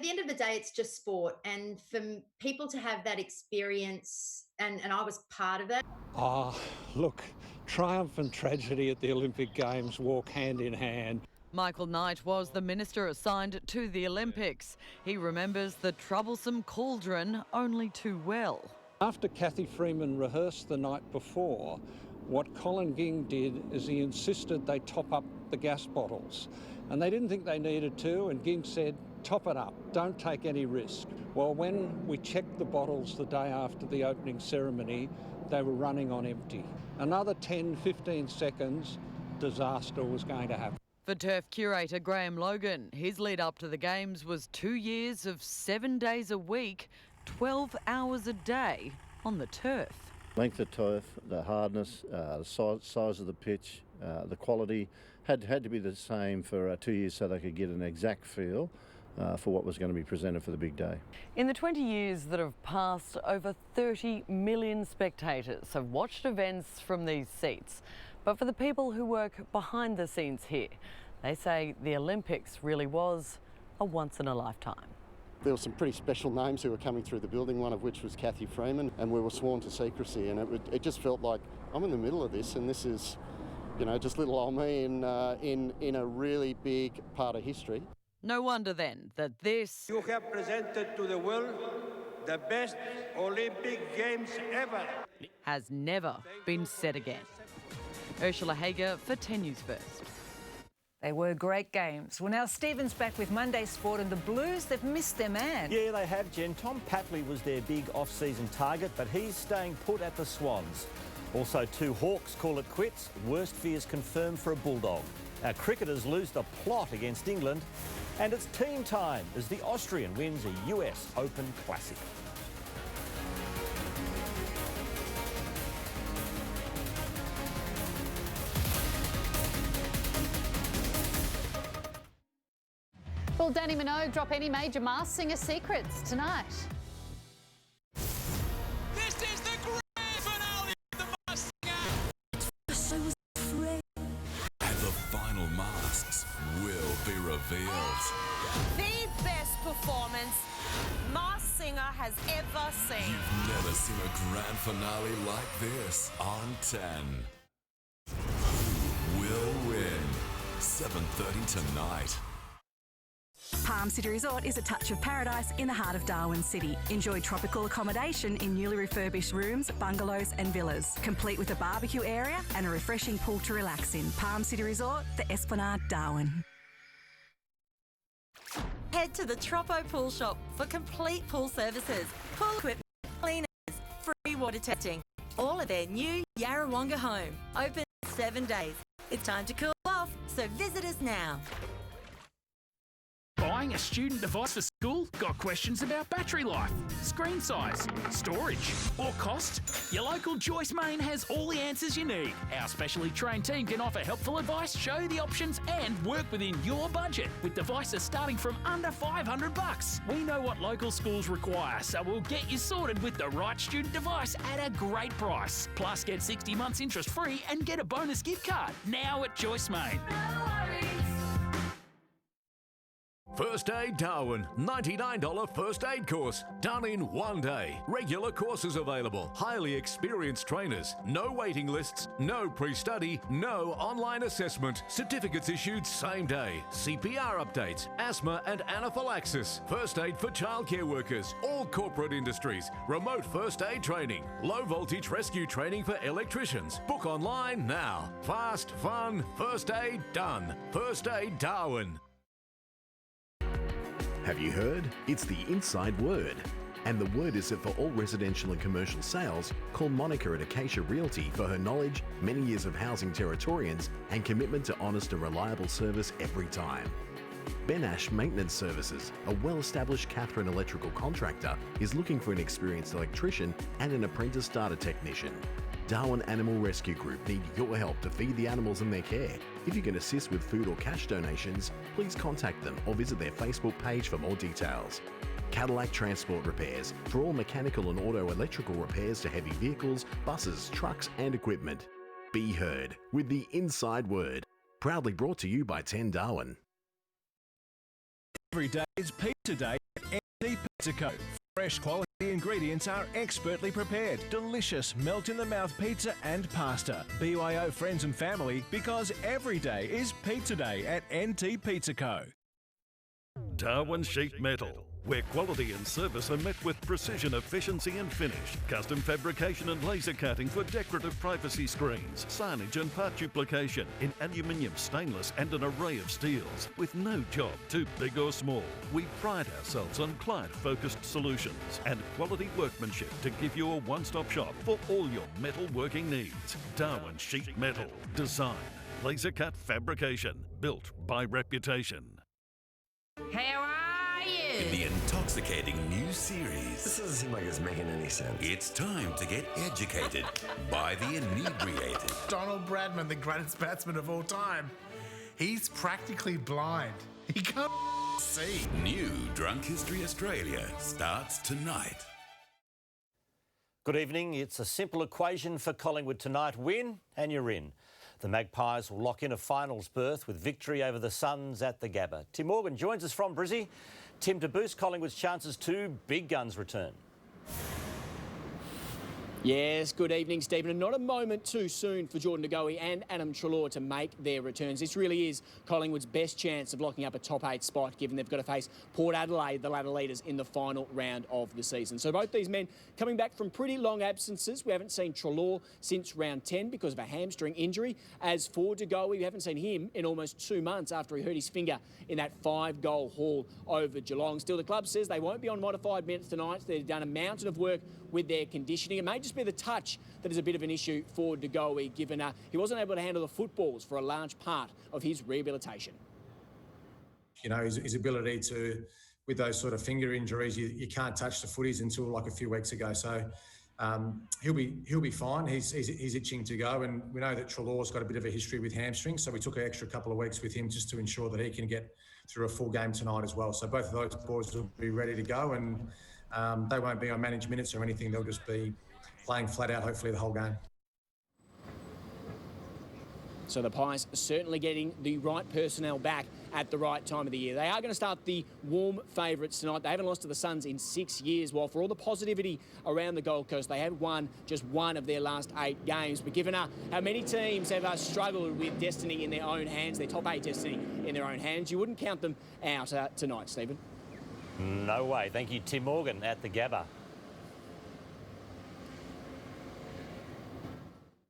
Speaker 18: the end of the day, it's just sport. And for people to have that experience, and I was part of it.
Speaker 20: Oh, look, triumph and tragedy at the Olympic Games walk hand in hand.
Speaker 3: Michael Knight was the minister assigned to the Olympics. He remembers the troublesome cauldron only too well.
Speaker 20: After Cathy Freeman rehearsed the night before, what Colin Ging did is he insisted they top up the gas bottles. And they didn't think they needed to, and Ging said, top it up, don't take any risk. Well, when we checked the bottles the day after the opening ceremony, they were running on empty. Another 10, 15 seconds, disaster was going to happen.
Speaker 3: For turf curator Graham Logan, his lead up to the Games was 2 years of 7 days a week, 12 hours a day on the turf.
Speaker 21: Length of turf, the hardness, the size of the pitch, the quality had to be the same for 2 years so they could get an exact feel for what was going to be presented for the big day.
Speaker 3: In the 20 years that have passed, over 30 million spectators have watched events from these seats. But for the people who work behind the scenes here, they say the Olympics really was a once in a lifetime.
Speaker 23: There were some pretty special names who were coming through the building, one of which was Cathy Freeman, and we were sworn to secrecy, and it just felt like I'm in the middle of this, and this is, you know, just little old me in a really big part of history.
Speaker 3: No wonder then that this...
Speaker 24: You have presented to the world the best Olympic Games ever.
Speaker 3: ...has never been said again. Ursula Hager for 10 News First.
Speaker 1: They were great games. Well, now Stephen's back with Monday Sport, and the Blues, they've missed their man.
Speaker 27: Yeah, they have, Jen. Tom Papley was their big off-season target, but he's staying put at the Swans. Also, 2 Hawks call it quits. Worst fears confirmed for a Bulldog. Our cricketers lose the plot against England, and it's team time as the Austrian wins a US Open Classic.
Speaker 29: Will Danny Minogue drop any major Masked Singer secrets tonight?
Speaker 8: This is the grand finale of the Masked Singer.
Speaker 10: I was afraid.
Speaker 26: And the final masks will be revealed.
Speaker 28: The best performance Masked Singer has ever seen.
Speaker 26: You've never seen a grand finale like this on 10. Who will win? 7:30 tonight.
Speaker 30: Palm City Resort is a touch of paradise in the heart of Darwin City. Enjoy tropical accommodation in newly refurbished rooms, bungalows and villas, complete with a barbecue area and a refreshing pool to relax in. Palm City Resort, the Esplanade, Darwin.
Speaker 31: Head to the Tropo Pool Shop for complete pool services, pool equipment, cleaners, free water testing. All of their new Yarrawonga home. Open 7 days. It's time to cool off, so visit us now.
Speaker 2: Buying a student device for school? Got questions about battery life, screen size, storage, or cost? Your local Joyce Main has all the answers you need. Our specially trained team can offer helpful advice, show you the options, and work within your budget with devices starting from under $500. We know what local schools require, so we'll get you sorted with the right student device at a great price. Plus, get 60 months interest free and get a bonus gift card now at Joyce Main.
Speaker 4: First Aid Darwin, $99 first aid course, done in 1 day. Regular courses available, highly experienced trainers, no waiting lists, no pre-study, no online assessment, certificates issued same day, CPR updates, asthma and anaphylaxis, first aid for childcare workers, all corporate industries, remote first aid training, low voltage rescue training for electricians. Book online now. Fast, fun, first aid done. First Aid Darwin.
Speaker 5: Have you heard? It's the inside word. And the word is that for all residential and commercial sales, call Monica at Acacia Realty for her knowledge, many years of housing Territorians, and commitment to honest and reliable service every time. Ben Ash Maintenance Services, a well-established Catherine electrical contractor, is looking for an experienced electrician and an apprentice data technician. Darwin Animal Rescue Group need your help to feed the animals in their care. If you can assist with food or cash donations, please contact them or visit their Facebook page for more details. Cadillac Transport Repairs, for all mechanical and auto electrical repairs to heavy vehicles, buses, trucks and equipment. Be heard with the inside word. Proudly brought to you by 10 Darwin.
Speaker 7: Every day is Pizza Day at NT Pizza Co. Fresh quality ingredients are expertly prepared. Delicious melt-in-the-mouth pizza and pasta. BYO friends and family, because every day is Pizza Day at NT Pizza Co.
Speaker 11: Darwin Sheet Metal, where quality and service are met with precision, efficiency and finish. Custom fabrication and laser cutting for decorative privacy screens, signage and part duplication in aluminium, stainless and an array of steels. With no job too big or small, we pride ourselves on client-focused solutions and quality workmanship to give you a one-stop shop for all your metal working needs. Darwin Sheet Metal. Design, laser cut fabrication, built by reputation.
Speaker 28: How are you?
Speaker 26: In the intoxicating new series.
Speaker 12: This doesn't seem like it's making any sense.
Speaker 26: It's time to get educated by the inebriated.
Speaker 13: Donald Bradman, the greatest batsman of all time. He's practically blind. He can't see.
Speaker 26: New Drunk History Australia starts tonight.
Speaker 27: Good evening. It's a simple equation for Collingwood tonight. Win and you're in. The Magpies will lock in a finals berth with victory over the Suns at the Gabba. Tim Morgan joins us from Brizzy. Tim, to boost Collingwood's chances, two big guns return.
Speaker 16: Yes, good evening, Stephen. And not a moment too soon for Jordan De Goey and Adam Treloar to make their returns. This really is Collingwood's best chance of locking up a top 8 spot, given they've got to face Port Adelaide, the ladder leaders, in the final round of the season. So both these men coming back from pretty long absences. We haven't seen Treloar since round 10 because of a hamstring injury. As for De Goey, we haven't seen him in almost 2 months after he hurt his finger in that 5-goal haul over Geelong. Still, the club says they won't be on modified minutes tonight. They've done a mountain of work with their conditioning. It may just be the touch that is a bit of an issue for De Goey, given he wasn't able to handle the footballs for a large part of his rehabilitation.
Speaker 19: You know, his ability to, with those sort of finger injuries, you can't touch the footies until like a few weeks ago. So he'll be fine. He's itching to go, and we know that Treloar's got a bit of a history with hamstrings, so we took an extra couple of weeks with him just to ensure that he can get through a full game tonight as well. So both of those boys will be ready to go, and they won't be on managed minutes or anything. They'll just be playing flat out, hopefully, the whole game.
Speaker 16: So the Pies certainly getting the right personnel back at the right time of the year. They are going to start the warm favourites tonight. They haven't lost to the Suns in 6 years, while for all the positivity around the Gold Coast, they have won just one of their last 8 games. But given how many teams have struggled with destiny in their own hands, their top 8 destiny in their own hands, you wouldn't count them out tonight, Stephen.
Speaker 27: No way. Thank you, Tim Morgan at the Gabba.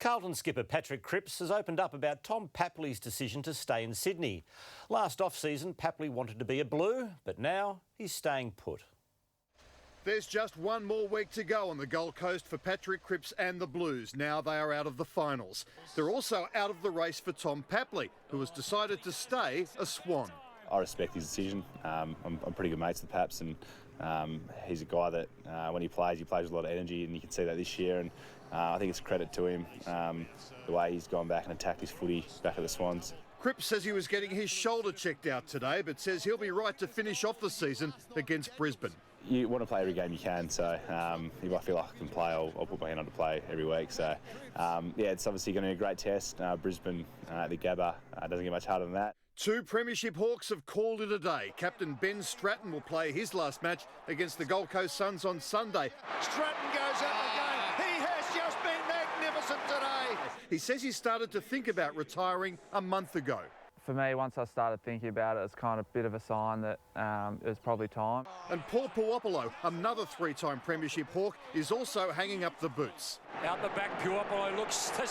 Speaker 27: Carlton skipper Patrick Cripps has opened up about Tom Papley's decision to stay in Sydney. Last off-season, Papley wanted to be a Blue, but now he's staying put.
Speaker 6: There's just one more week to go on the Gold Coast for Patrick Cripps and the Blues. Now they are out of the finals. They're also out of the race for Tom Papley, who has decided to stay a Swan.
Speaker 9: I respect his decision. I'm pretty good mates with Paps, and he's a guy that when he plays with a lot of energy, and you can see that this year. And I think it's a credit to him, the way he's gone back and attacked his footy back at the Swans.
Speaker 6: Cripps says he was getting his shoulder checked out today, but says he'll be right to finish off the season against Brisbane.
Speaker 9: You want to play every game you can, so if I feel like I can play, I'll put my hand on to play every week. So, yeah, it's obviously going to be a great test. Brisbane, the Gabba, doesn't get much harder than that. 2 Premiership Hawks have called it a day. Captain Ben Stratton will play his last match against the Gold Coast Suns on Sunday.
Speaker 8: Stratton goes up again. He has just been magnificent today.
Speaker 6: He says he started to think about retiring a month ago.
Speaker 14: For me, once I started thinking about it, it's kind of a bit of a sign that it was probably time.
Speaker 6: And Paul Puopolo, another 3-time Premiership Hawk, is also hanging up the boots.
Speaker 15: Out the back, Puopolo looks to...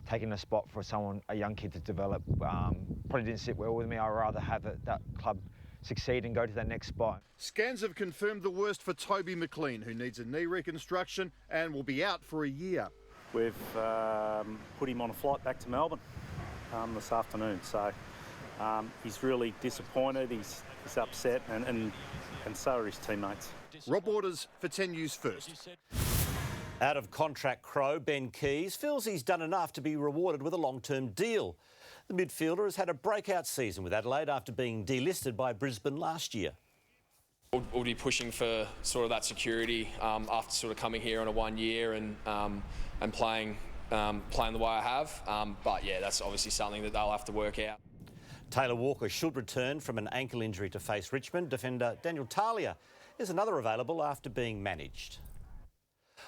Speaker 17: Taking a spot for a young kid to develop, probably didn't sit well with me. I'd rather have that club succeed and go to that next spot.
Speaker 6: Scans have confirmed the worst for Toby McLean, who needs a knee reconstruction and will be out for a year.
Speaker 27: We've put him on a flight back to Melbourne this afternoon, so he's really disappointed, he's upset, and so are his teammates.
Speaker 6: Rob Waters for 10 News First.
Speaker 27: Out of contract Crow, Ben Keyte feels he's done enough to be rewarded with a long-term deal. The midfielder has had a breakout season with Adelaide after being delisted by Brisbane last year.
Speaker 18: We'll be pushing for sort of that security after sort of coming here on a 1 year and playing the way I have. But yeah, that's obviously something that they'll have to work out.
Speaker 27: Taylor Walker should return from an ankle injury to face Richmond. Defender Daniel Talia is another available after being managed.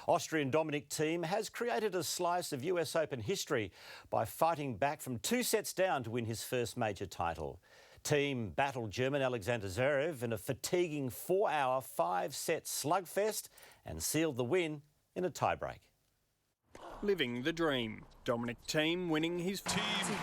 Speaker 27: Austrian Dominic Thiem has created a slice of US Open history by fighting back from 2 sets down to win his first major title. Thiem battled German Alexander Zverev in a fatiguing 4-hour, 5-set slugfest and sealed the win in a tiebreak.
Speaker 20: Living the dream. Dominic Thiem winning his
Speaker 21: team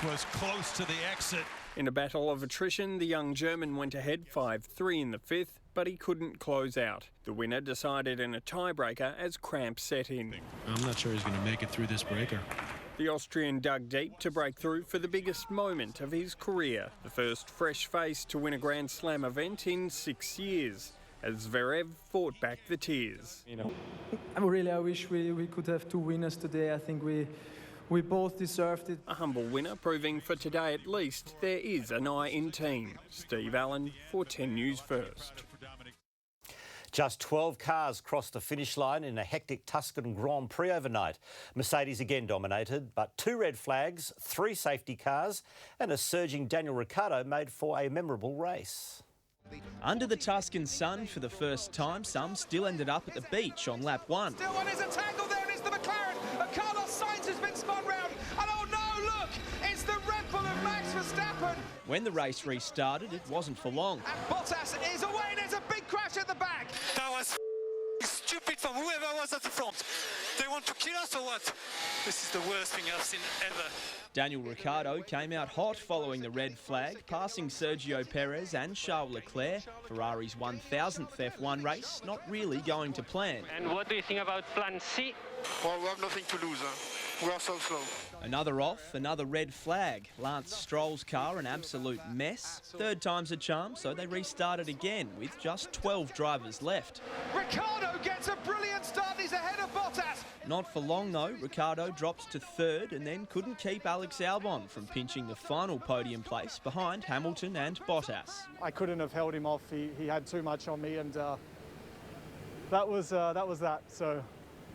Speaker 21: was close to the exit.
Speaker 20: In a battle of attrition, the young German went ahead 5-3 in the 5th, but he couldn't close out. The winner decided in a tiebreaker as cramps set in.
Speaker 21: I'm not sure he's going to make it through this breaker.
Speaker 20: The Austrian dug deep to break through for the biggest moment of his career, the first fresh face to win a Grand Slam event in 6 years, as Zverev fought back the tears.
Speaker 22: I wish we could have 2 winners today. I think we both deserved it.
Speaker 20: A humble winner proving for today at least there is an eye in Thiem. Steve Allen for 10 News First.
Speaker 27: Just 12 cars crossed the finish line in a hectic Tuscan Grand Prix overnight. Mercedes again dominated, but 2 red flags, 3 safety cars and a surging Daniel Ricciardo made for a memorable race.
Speaker 23: Under the Tuscan sun for the first time, some still ended up at the beach on lap 1.
Speaker 8: Still one is a tangle there, and it's the McLaren. And Carlos Sainz has been spun round. And oh no, look, it's the Red Bull of Max Verstappen.
Speaker 23: When the race restarted, it wasn't for long.
Speaker 8: And Bottas is away, and there's a big crash at the back.
Speaker 25: That was stupid from whoever was at the front. They want to kill us or what? This is the worst thing I've seen ever.
Speaker 23: Daniel Ricciardo came out hot following the red flag, passing Sergio Perez and Charles Leclerc. Ferrari's 1000th F1 race not really going to plan.
Speaker 32: And what do you think about plan C?
Speaker 25: Well, we have nothing to lose. We are so slow.
Speaker 23: Another off, another red flag. Lance Stroll's car an absolute mess. 3rd time's a charm, so they restarted again with just 12 drivers left.
Speaker 8: Ricciardo gets a brilliant start. He's ahead of Bottas.
Speaker 23: Not for long though. Ricciardo dropped to 3rd and then couldn't keep Alex Albon from pinching the final podium place behind Hamilton and Bottas.
Speaker 33: I couldn't have held him off. He had too much on me, and that was that. So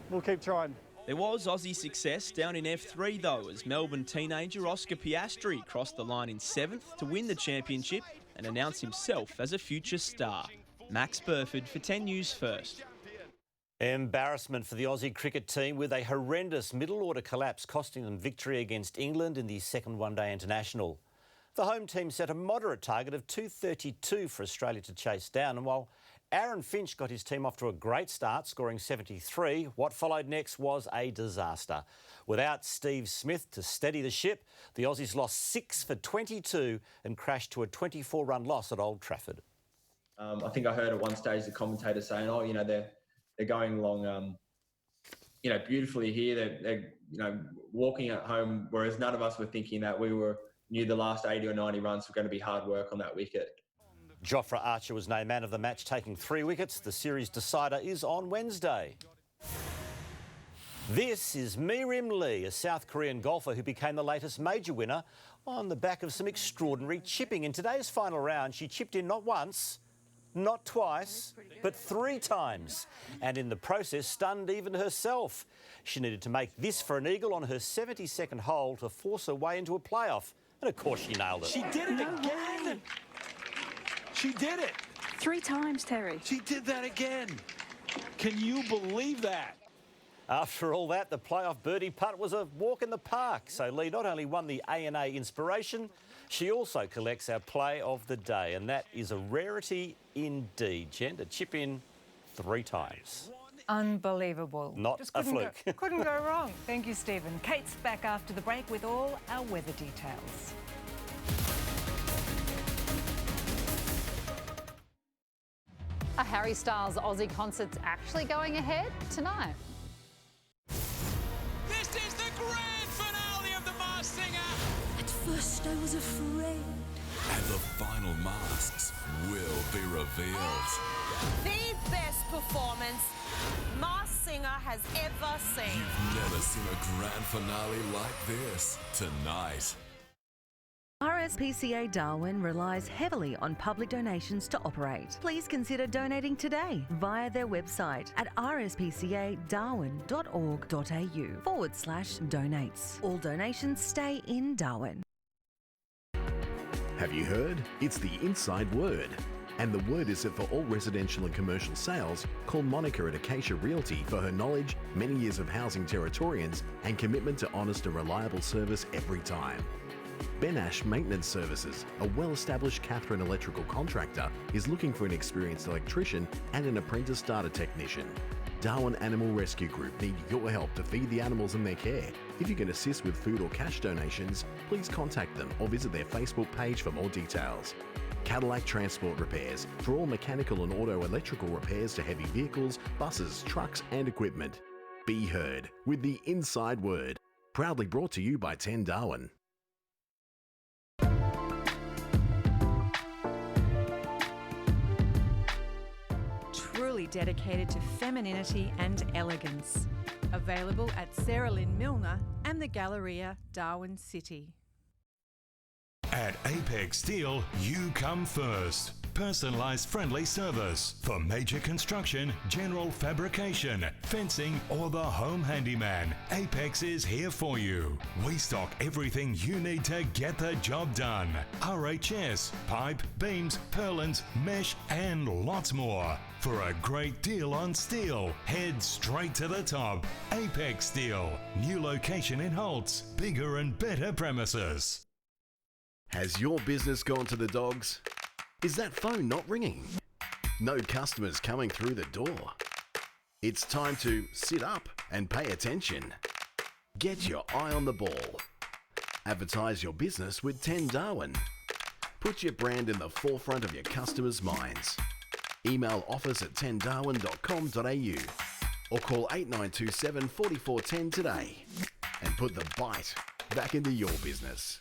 Speaker 33: we'll keep trying.
Speaker 23: There was Aussie success down in F3 though, as Melbourne teenager Oscar Piastri crossed the line in 7th to win the championship and announce himself as a future star. Max Burford for 10 News First.
Speaker 27: Embarrassment for the Aussie cricket team with a horrendous middle-order collapse costing them victory against England in the second one-day international. The home team set a moderate target of 232 for Australia to chase down, and while Aaron Finch got his team off to a great start, scoring 73. What followed next was a disaster. Without Steve Smith to steady the ship, the Aussies lost 6 for 22 and crashed to a 24-run loss at Old Trafford.
Speaker 1: I think I heard at one stage the commentator saying, "Oh, they're going along, beautifully here. They're walking at home," whereas none of us were thinking that. We knew the last 80 or 90 runs were going to be hard work on that wicket.
Speaker 27: Jofra Archer was named man of the match, taking 3 wickets. The series decider is on Wednesday. This is Miriam Lee, a South Korean golfer who became the latest major winner on the back of some extraordinary chipping. In today's final round, she chipped in not once, not twice, but 3 times, and in the process stunned even herself. She needed to make this for an eagle on her 72nd hole to force her way into a playoff, and of course she nailed it.
Speaker 15: She did it again! She did it!
Speaker 2: 3 times, Terry.
Speaker 15: She did that again! Can you believe that?
Speaker 27: After all that, the playoff birdie putt was a walk in the park. So Lee not only won the ANA Inspiration, she also collects our play of the day. And that is a rarity indeed, Jen, to chip in 3 times.
Speaker 3: Unbelievable.
Speaker 27: Not
Speaker 3: Just
Speaker 27: a fluke.
Speaker 3: Couldn't go wrong. Thank you, Stephen. Keyte's back after the break with all our weather details.
Speaker 4: A Harry Styles Aussie concert's actually going ahead tonight.
Speaker 25: This is the grand finale of The Masked Singer.
Speaker 5: At first I was afraid.
Speaker 26: And the final masks will be revealed.
Speaker 7: The best performance Masked Singer has ever seen.
Speaker 26: You've never seen a grand finale like this. Tonight.
Speaker 10: RSPCA Darwin relies heavily on public donations to operate. Please consider donating today via their website at rspca.darwin.org.au/donates. All donations stay in Darwin.
Speaker 11: Have you heard? It's the inside word. And the word is that for all residential and commercial sales, call Monica at Acacia Realty for her knowledge, many years of housing Territorians, and commitment to honest and reliable service every time. Ben Ash Maintenance Services, a well-established Catherine electrical contractor, is looking for an experienced electrician and an apprentice data technician. Darwin Animal Rescue Group need your help to feed the animals in their care. If you can assist with food or cash donations, please contact them or visit their Facebook page for more details. Cadillac Transport Repairs, for all mechanical and auto electrical repairs to heavy vehicles, buses, trucks and equipment. Be heard with the inside word. Proudly brought to you by 10 Darwin.
Speaker 24: Truly dedicated to femininity and elegance. Available at Sarah Lynn Milner and the Galleria, Darwin City.
Speaker 28: At Apex Steel, you come first. Personalised friendly service for major construction, general fabrication, fencing or the home handyman. Apex is here for you. We stock everything you need to get the job done. RHS, pipe, beams, purlins, mesh and lots more. For a great deal on steel, head straight to the top. Apex Steel. New location in Holtz. Bigger and better premises.
Speaker 11: Has your business gone to the dogs? Is that phone not ringing? No customers coming through the door? It's time to sit up and pay attention. Get your eye on the ball. Advertise your business with 10 Darwin. Put your brand in the forefront of your customers' minds. Email office@10darwin.com.au or call 8927 4410 today and put the bite back into your business.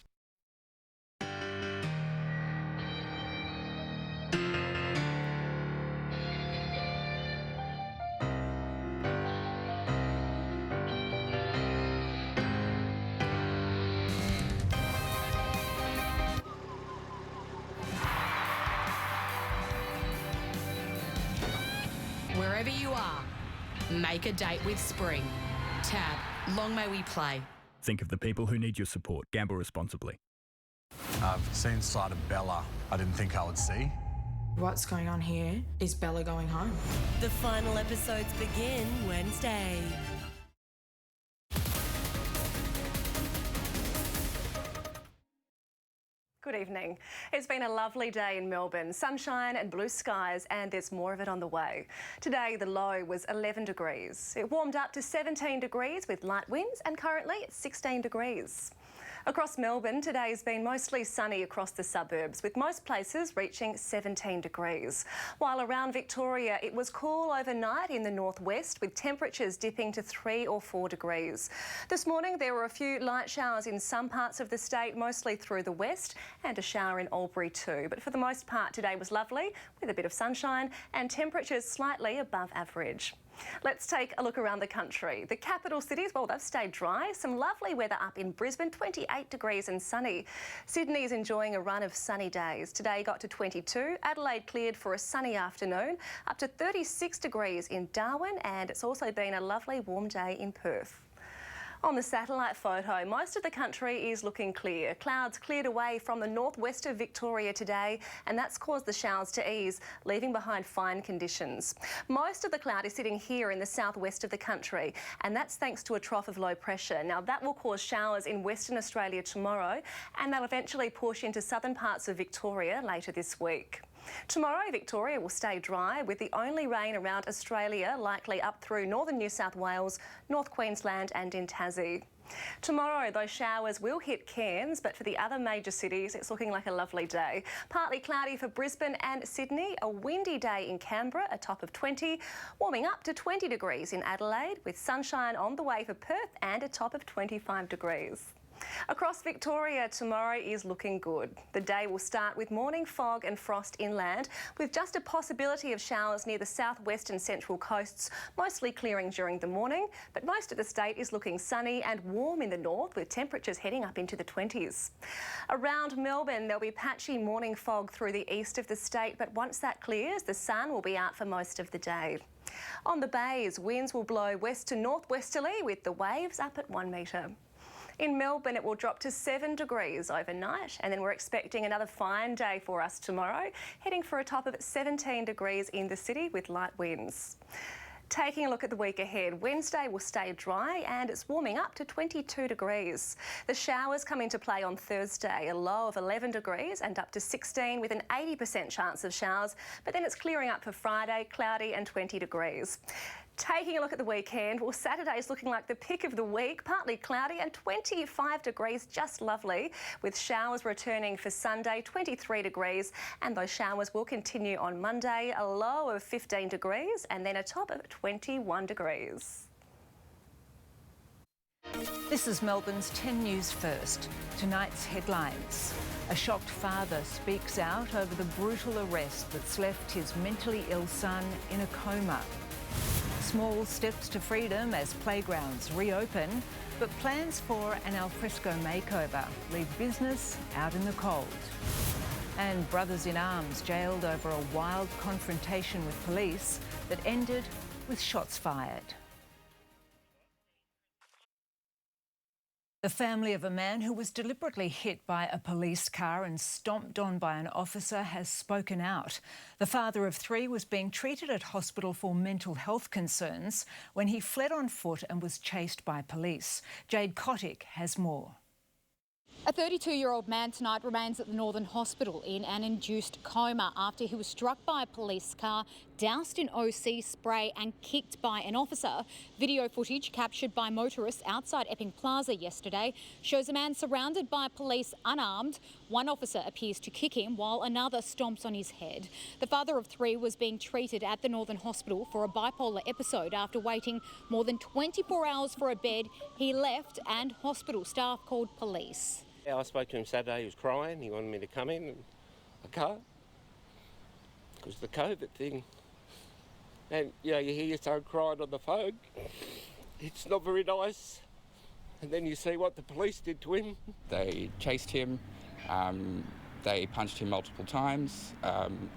Speaker 29: Wherever you are, make a date with spring. Tab, long may we play.
Speaker 30: Think of the people who need your support. Gamble responsibly.
Speaker 13: I've seen sight of Bella I didn't think I would see.
Speaker 31: What's going on here? Is Bella going home?
Speaker 34: The final episodes begin Wednesday.
Speaker 2: Good evening. It's been a lovely day in Melbourne. Sunshine and blue skies, and there's more of it on the way. Today, the low was 11 degrees. It warmed up to 17 degrees with light winds, and currently it's 16 degrees. Across Melbourne, today's been mostly sunny across the suburbs, with most places reaching 17 degrees. While around Victoria, it was cool overnight in the northwest, with temperatures dipping to 3 or 4 degrees. This morning, there were a few light showers in some parts of the state, mostly through the west, and a shower in Albury too. But for the most part, today was lovely, with a bit of sunshine and temperatures slightly above average. Let's take a look around the country. The capital cities, well, they've stayed dry. Some lovely weather up in Brisbane, 28 degrees and sunny. Sydney's enjoying a run of sunny days. Today got to 22. Adelaide cleared for a sunny afternoon, up to 36 degrees in Darwin, and it's also been a lovely warm day in Perth. On the satellite photo, most of the country is looking clear. Clouds cleared away from the northwest of Victoria today, and that's caused the showers to ease, leaving behind fine conditions. Most of the cloud is sitting here in the southwest of the country, and that's thanks to a trough of low pressure. Now, that will cause showers in Western Australia tomorrow, and they'll eventually push into southern parts of Victoria later this week. Tomorrow, Victoria will stay dry, with the only rain around Australia likely up through northern New South Wales, North Queensland and in Tassie. Tomorrow, those showers will hit Cairns, but for the other major cities, it's looking like a lovely day. Partly cloudy for Brisbane and Sydney, a windy day in Canberra, a top of 20, warming up to 20 degrees in Adelaide, with sunshine on the way for Perth and a top of 25 degrees. Across Victoria, tomorrow is looking good. The day will start with morning fog and frost inland, with just a possibility of showers near the southwest and central coasts, mostly clearing during the morning, but most of the state is looking sunny and warm in the north, with temperatures heading up into the 20s. Around Melbourne, there'll be patchy morning fog through the east of the state, but once that clears, the sun will be out for most of the day. On the bays, winds will blow west to northwesterly, with the waves up at 1 metre. In Melbourne, it will drop to 7 degrees overnight, and then we're expecting another fine day for us tomorrow, heading for a top of 17 degrees in the city with light winds. Taking a look at the week ahead, Wednesday will stay dry and it's warming up to 22 degrees. The showers come into play on Thursday, a low of 11 degrees and up to 16 with an 80% chance of showers, but then it's clearing up for Friday, cloudy and 20 degrees. Taking a look at the weekend, well, Saturday's looking like the pick of the week, partly cloudy and 25 degrees, just lovely, with showers returning for Sunday, 23 degrees, and those showers will continue on Monday, a low of 15 degrees and then a top of 21 degrees.
Speaker 3: This is Melbourne's 10 News First. Tonight's headlines. A shocked father speaks out over the brutal arrest that's left his mentally ill son in a coma. Small steps to freedom as playgrounds reopen, but plans for an alfresco makeover leave business out in the cold. And brothers in arms jailed over a wild confrontation with police that ended with shots fired. The family of a man who was deliberately hit by a police car and stomped on by an officer has spoken out. The father of 3 was being treated at hospital for mental health concerns when he fled on foot and was chased by police. Jade Keyte has more.
Speaker 6: A 32-year-old man tonight remains at the Northern Hospital in an induced coma after he was struck by a police car, doused in OC spray and kicked by an officer. Video footage captured by motorists outside Epping Plaza yesterday shows a man surrounded by police unarmed. One officer appears to kick him while another stomps on his head. The father of 3 was being treated at the Northern Hospital for a bipolar episode after waiting more than 24 hours for a bed. He left and hospital staff called police.
Speaker 8: I spoke to him Saturday, he was crying, he wanted me to come in and I can't. Because the COVID thing. And you know, you hear your son crying on the phone. It's not very nice. And then you see what the police did to him.
Speaker 9: They chased him, they punched him multiple times,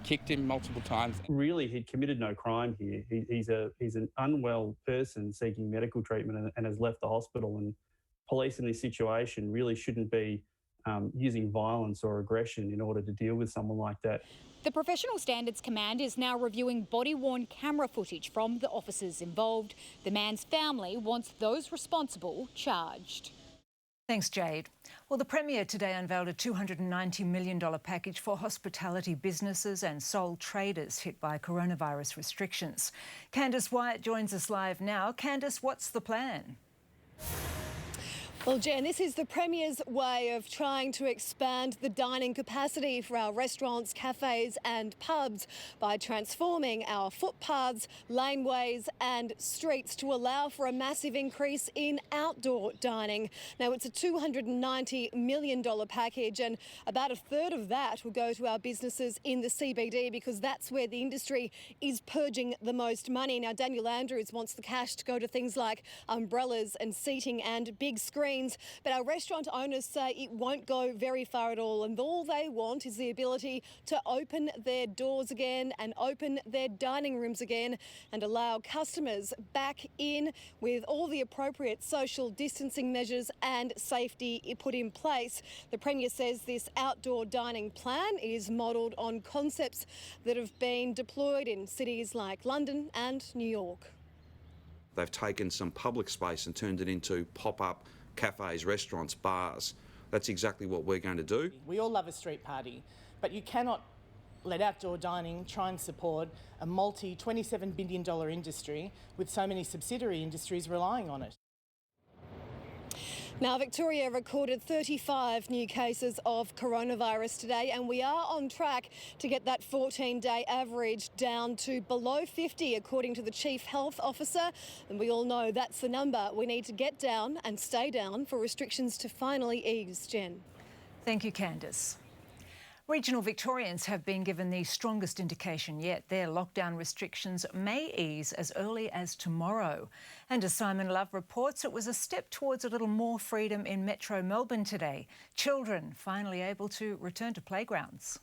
Speaker 9: kicked him multiple times.
Speaker 12: Really, he'd committed no crime here. He's an unwell person seeking medical treatment and has left the hospital, and police in this situation really shouldn't be using violence or aggression in order to deal with someone like that.
Speaker 6: The Professional Standards Command is now reviewing body-worn camera footage from the officers involved. The man's family wants those responsible charged.
Speaker 3: Thanks, Jade. Well, the Premier today unveiled a $290 million package for hospitality businesses and sole traders hit by coronavirus restrictions. Candice Wyatt joins us live now. Candice, what's the plan?
Speaker 1: Well, Jen, this is the Premier's way of trying to expand the dining capacity for our restaurants, cafes and pubs by transforming our footpaths, laneways and streets to allow for a massive increase in outdoor dining. Now, it's a $290 million package and about a third of that will go to our businesses in the CBD because that's where the industry is purging the most money. Now, Daniel Andrews wants the cash to go to things like umbrellas and seating and big screens. But our restaurant owners say it won't go very far at all, and all they want is the ability to open their doors again and open their dining rooms again and allow customers back in with all the appropriate social distancing measures and safety put in place. The Premier says this outdoor dining plan is modelled on concepts that have been deployed in cities like London and New York.
Speaker 14: They've taken some public space and turned it into pop-up cafes, restaurants, bars. That's exactly what we're going to do.
Speaker 15: We all love a street party, but you cannot let outdoor dining try and support a multi-$27 billion industry with so many subsidiary industries relying on it.
Speaker 1: Now, Victoria recorded 35 new cases of coronavirus today, and we are on track to get that 14-day average down to below 50, according to the Chief Health Officer. And we all know that's the number we need to get down and stay down for restrictions to finally ease, Jen.
Speaker 3: Thank you, Candice. Regional Victorians have been given the strongest indication yet. Their lockdown restrictions may ease as early as tomorrow. And as Simon Love reports, it was a step towards a little more freedom in Metro Melbourne today. Children finally able to return to playgrounds.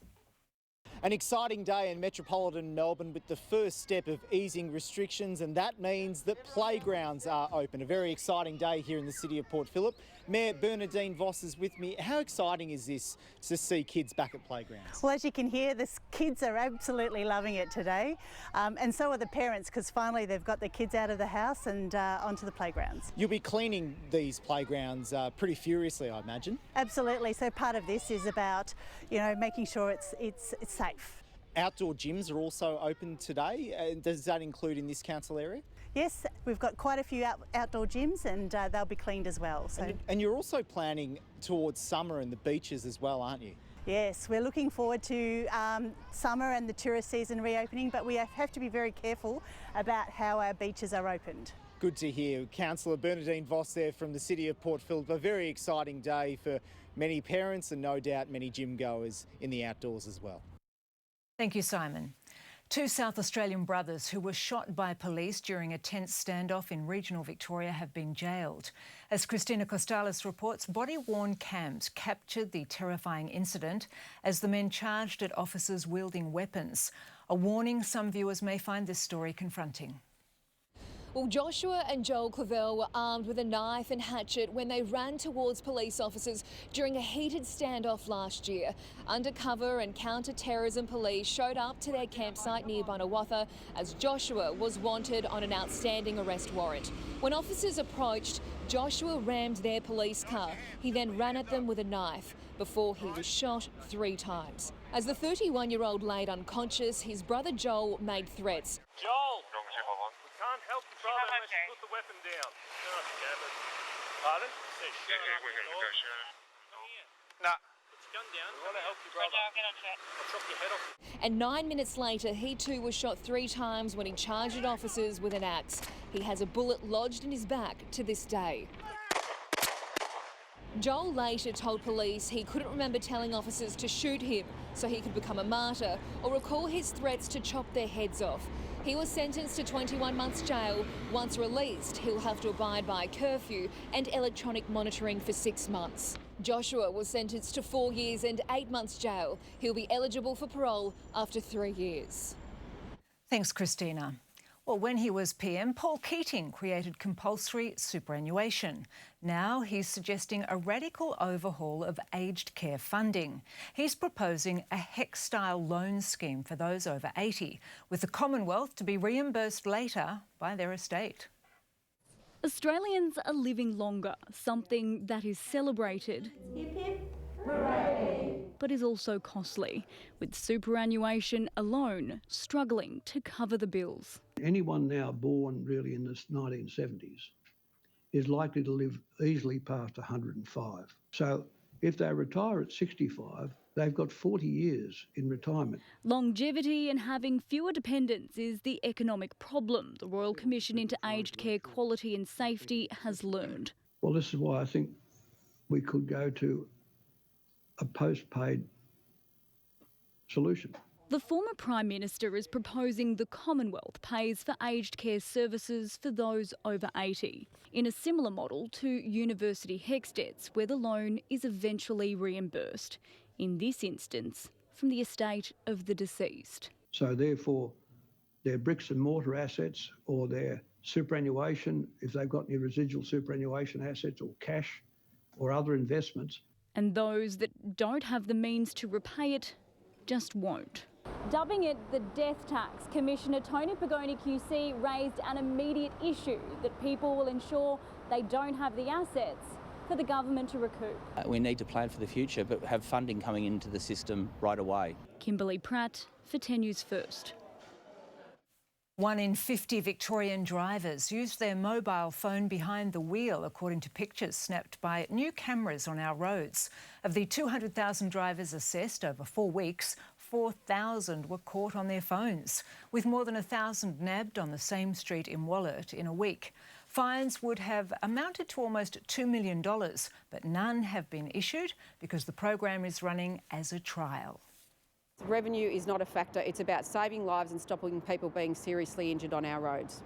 Speaker 16: An exciting day in metropolitan Melbourne with the first step of easing restrictions, and that means that playgrounds are open. A very exciting day here in the city of Port Phillip. Mayor Bernadine Voss is with me. How exciting is this to see kids back at playgrounds?
Speaker 17: Well, as you can hear, the kids are absolutely loving it today, and so are the parents, because finally they've got the kids out of the house and onto the playgrounds.
Speaker 16: You'll be cleaning these playgrounds pretty furiously, I imagine.
Speaker 17: Absolutely. So part of this is about, you know, making sure it's safe.
Speaker 16: Outdoor gyms are also open today. Does that include in this council area?
Speaker 17: Yes, we've got quite a few outdoor gyms, and they'll be cleaned as well. So.
Speaker 16: And you're also planning towards summer and the beaches as well, aren't you?
Speaker 17: Yes, we're looking forward to summer and the tourist season reopening, but we have to be very careful about how our beaches are opened.
Speaker 16: Good to hear. Councillor Bernadine Voss there from the city of Port Phillip. A very exciting day for many parents and no doubt many gym goers in the outdoors as well.
Speaker 3: Thank you, Simon. Two South Australian brothers who were shot by police during a tense standoff in regional Victoria have been jailed. As Christina Costalis reports, body-worn cams captured the terrifying incident as the men charged at officers wielding weapons. A warning some viewers may find this story confronting.
Speaker 1: Well, Joshua and Joel Clavell were armed with a knife and hatchet when they ran towards police officers during a heated standoff last year. Undercover and counter-terrorism police showed up to their campsite near Bunawatha as Joshua was wanted on an outstanding arrest warrant. When officers approached, Joshua rammed their police car. He then ran at them with a knife before he was shot 3 times. As the 31-year-old laid unconscious, his brother Joel made threats.
Speaker 18: Joel! Can't help your brother unless you put the weapon down. Pardon? We're going to negotiate. Nah. Put your gun down. We want to help your brother. I'll chop your head off.
Speaker 1: And 9 minutes later, he too was shot 3 times when he charged at officers with an axe. He has a bullet lodged in his back to this day. Joel later told police he couldn't remember telling officers to shoot him so he could become a martyr or recall his threats to chop their heads off. He was sentenced to 21 months jail. Once released, he'll have to abide by curfew and electronic monitoring for 6 months. Joshua was sentenced to 4 years and 8 months jail. He'll be eligible for parole after 3 years.
Speaker 3: Thanks, Christina. Well, when he was PM, Paul Keyte created compulsory superannuation. Now he's suggesting a radical overhaul of aged care funding. He's proposing a HEC-style loan scheme for those over 80, with the Commonwealth to be reimbursed later by their estate.
Speaker 4: Australians are living longer, something that is celebrated, but is also costly, with superannuation alone struggling to cover the bills.
Speaker 5: Anyone now born really in the 1970s is likely to live easily past 105. So if they retire at 65, they've got 40 years in retirement.
Speaker 4: Longevity and having fewer dependents is the economic problem the Royal Commission into Aged Care Quality and Safety has learned.
Speaker 5: Well, this is why I think we could go to a post-paid solution.
Speaker 4: The former Prime Minister is proposing the Commonwealth pays for aged care services for those over 80, in a similar model to university HECS debts, where the loan is eventually reimbursed, in this instance from the estate of the deceased.
Speaker 5: So therefore, their bricks and mortar assets or their superannuation, if they've got any residual superannuation assets or cash or other investments.
Speaker 4: And those that don't have the means to repay it just won't. Dubbing it the death tax, Commissioner Tony Pagoni QC raised an immediate issue that people will ensure they don't have the assets for the government to recoup.
Speaker 7: We need to plan for the future, but have funding coming into the system right away.
Speaker 4: Kimberly Pratt for 10 News First.
Speaker 3: 1 in 50 Victorian drivers use their mobile phone behind the wheel, according to pictures snapped by new cameras on our roads. Of the 200,000 drivers assessed over 4 weeks, 4,000 were caught on their phones, with more than 1,000 nabbed on the same street in Wallet in a week. Fines would have amounted to almost $2 million, but none have been issued because the program is running as a trial.
Speaker 10: Revenue is not a factor. It's about saving lives and stopping people being seriously injured on our roads.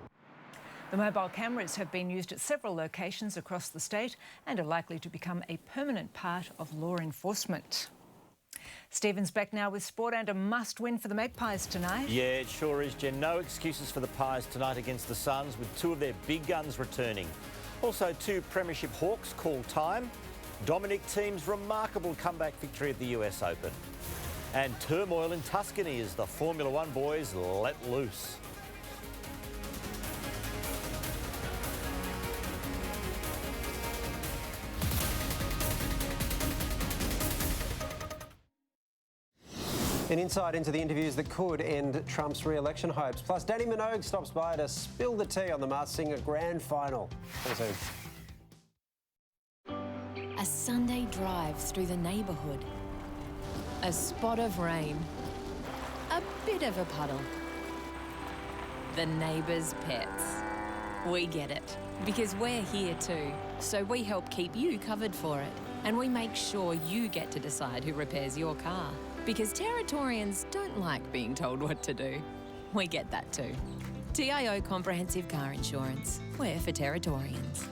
Speaker 3: The mobile cameras have been used at several locations across the state and are likely to become a permanent part of law enforcement. Stephen's back now with sport and a must-win for the Magpies tonight.
Speaker 19: Yeah, it sure is, Jen. No excuses for the Pies tonight against the Suns, with 2 of their big guns returning. Also, 2 Premiership Hawks call time. Dominic Thiem's remarkable comeback victory at the US Open. And turmoil in Tuscany as the Formula One boys let loose.
Speaker 20: An insight into the interviews that could end Trump's re-election hopes. Plus, Danny Minogue stops by to spill the tea on the Masked Singer Grand Final. See you soon.
Speaker 34: A Sunday drive through the neighbourhood. A spot of rain. A bit of a puddle. The neighbours' pets. We get it, because we're here too. So we help keep you covered for it. And we make sure you get to decide who repairs your car. Because Territorians don't like being told what to do. We get that too. TIO Comprehensive Car Insurance. We're for Territorians.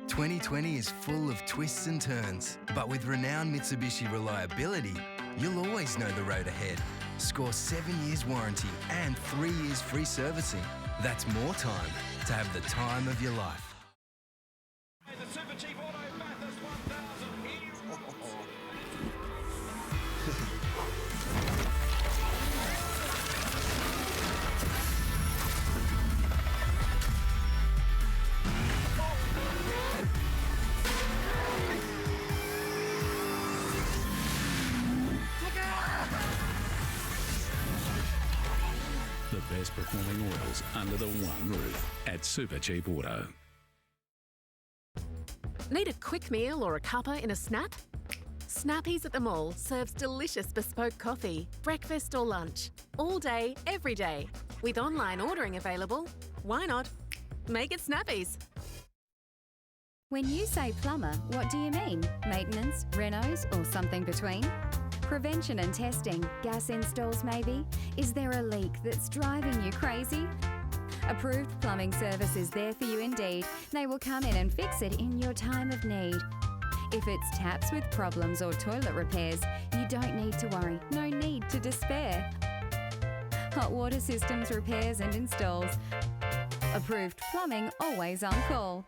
Speaker 21: 2020 is full of twists and turns, but with renowned Mitsubishi reliability, you'll always know the road ahead. Score 7 years warranty and 3 years free servicing. That's more time to have the time of your life.
Speaker 28: The best performing oils under the one roof at Super Cheap Auto.
Speaker 22: Need a quick meal or a cuppa in a snap? Snappies at the Mall serves delicious bespoke coffee, breakfast or lunch, all day, every day. With online ordering available, why not? Make it Snappies.
Speaker 23: When you say plumber, what do you mean? Maintenance, renos, or something between? Prevention and testing, gas installs maybe? Is there a leak that's driving you crazy? Approved Plumbing Service is there for you indeed. They will come in and fix it in your time of need. If it's taps with problems or toilet repairs, you don't need to worry, no need to despair. Hot water systems repairs and installs. Approved Plumbing, always on call.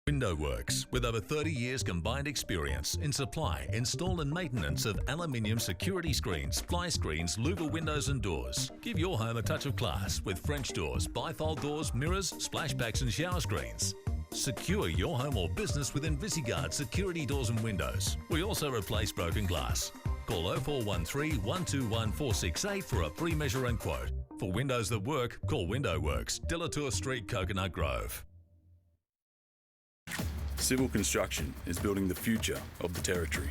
Speaker 2: Window Works, with over 30 years combined experience in supply, install and maintenance of aluminium security screens, fly screens, louver windows and doors. Give your home a touch of class with French doors, bifold doors, mirrors, splashbacks and shower screens. Secure your home or business with InvisiGuard security doors and windows. We also replace broken glass. Call 0413 121 468 for a free measure and quote. For windows that work, call Window Works, Delatour Street, Coconut Grove.
Speaker 8: Civil construction is building the future of the Territory.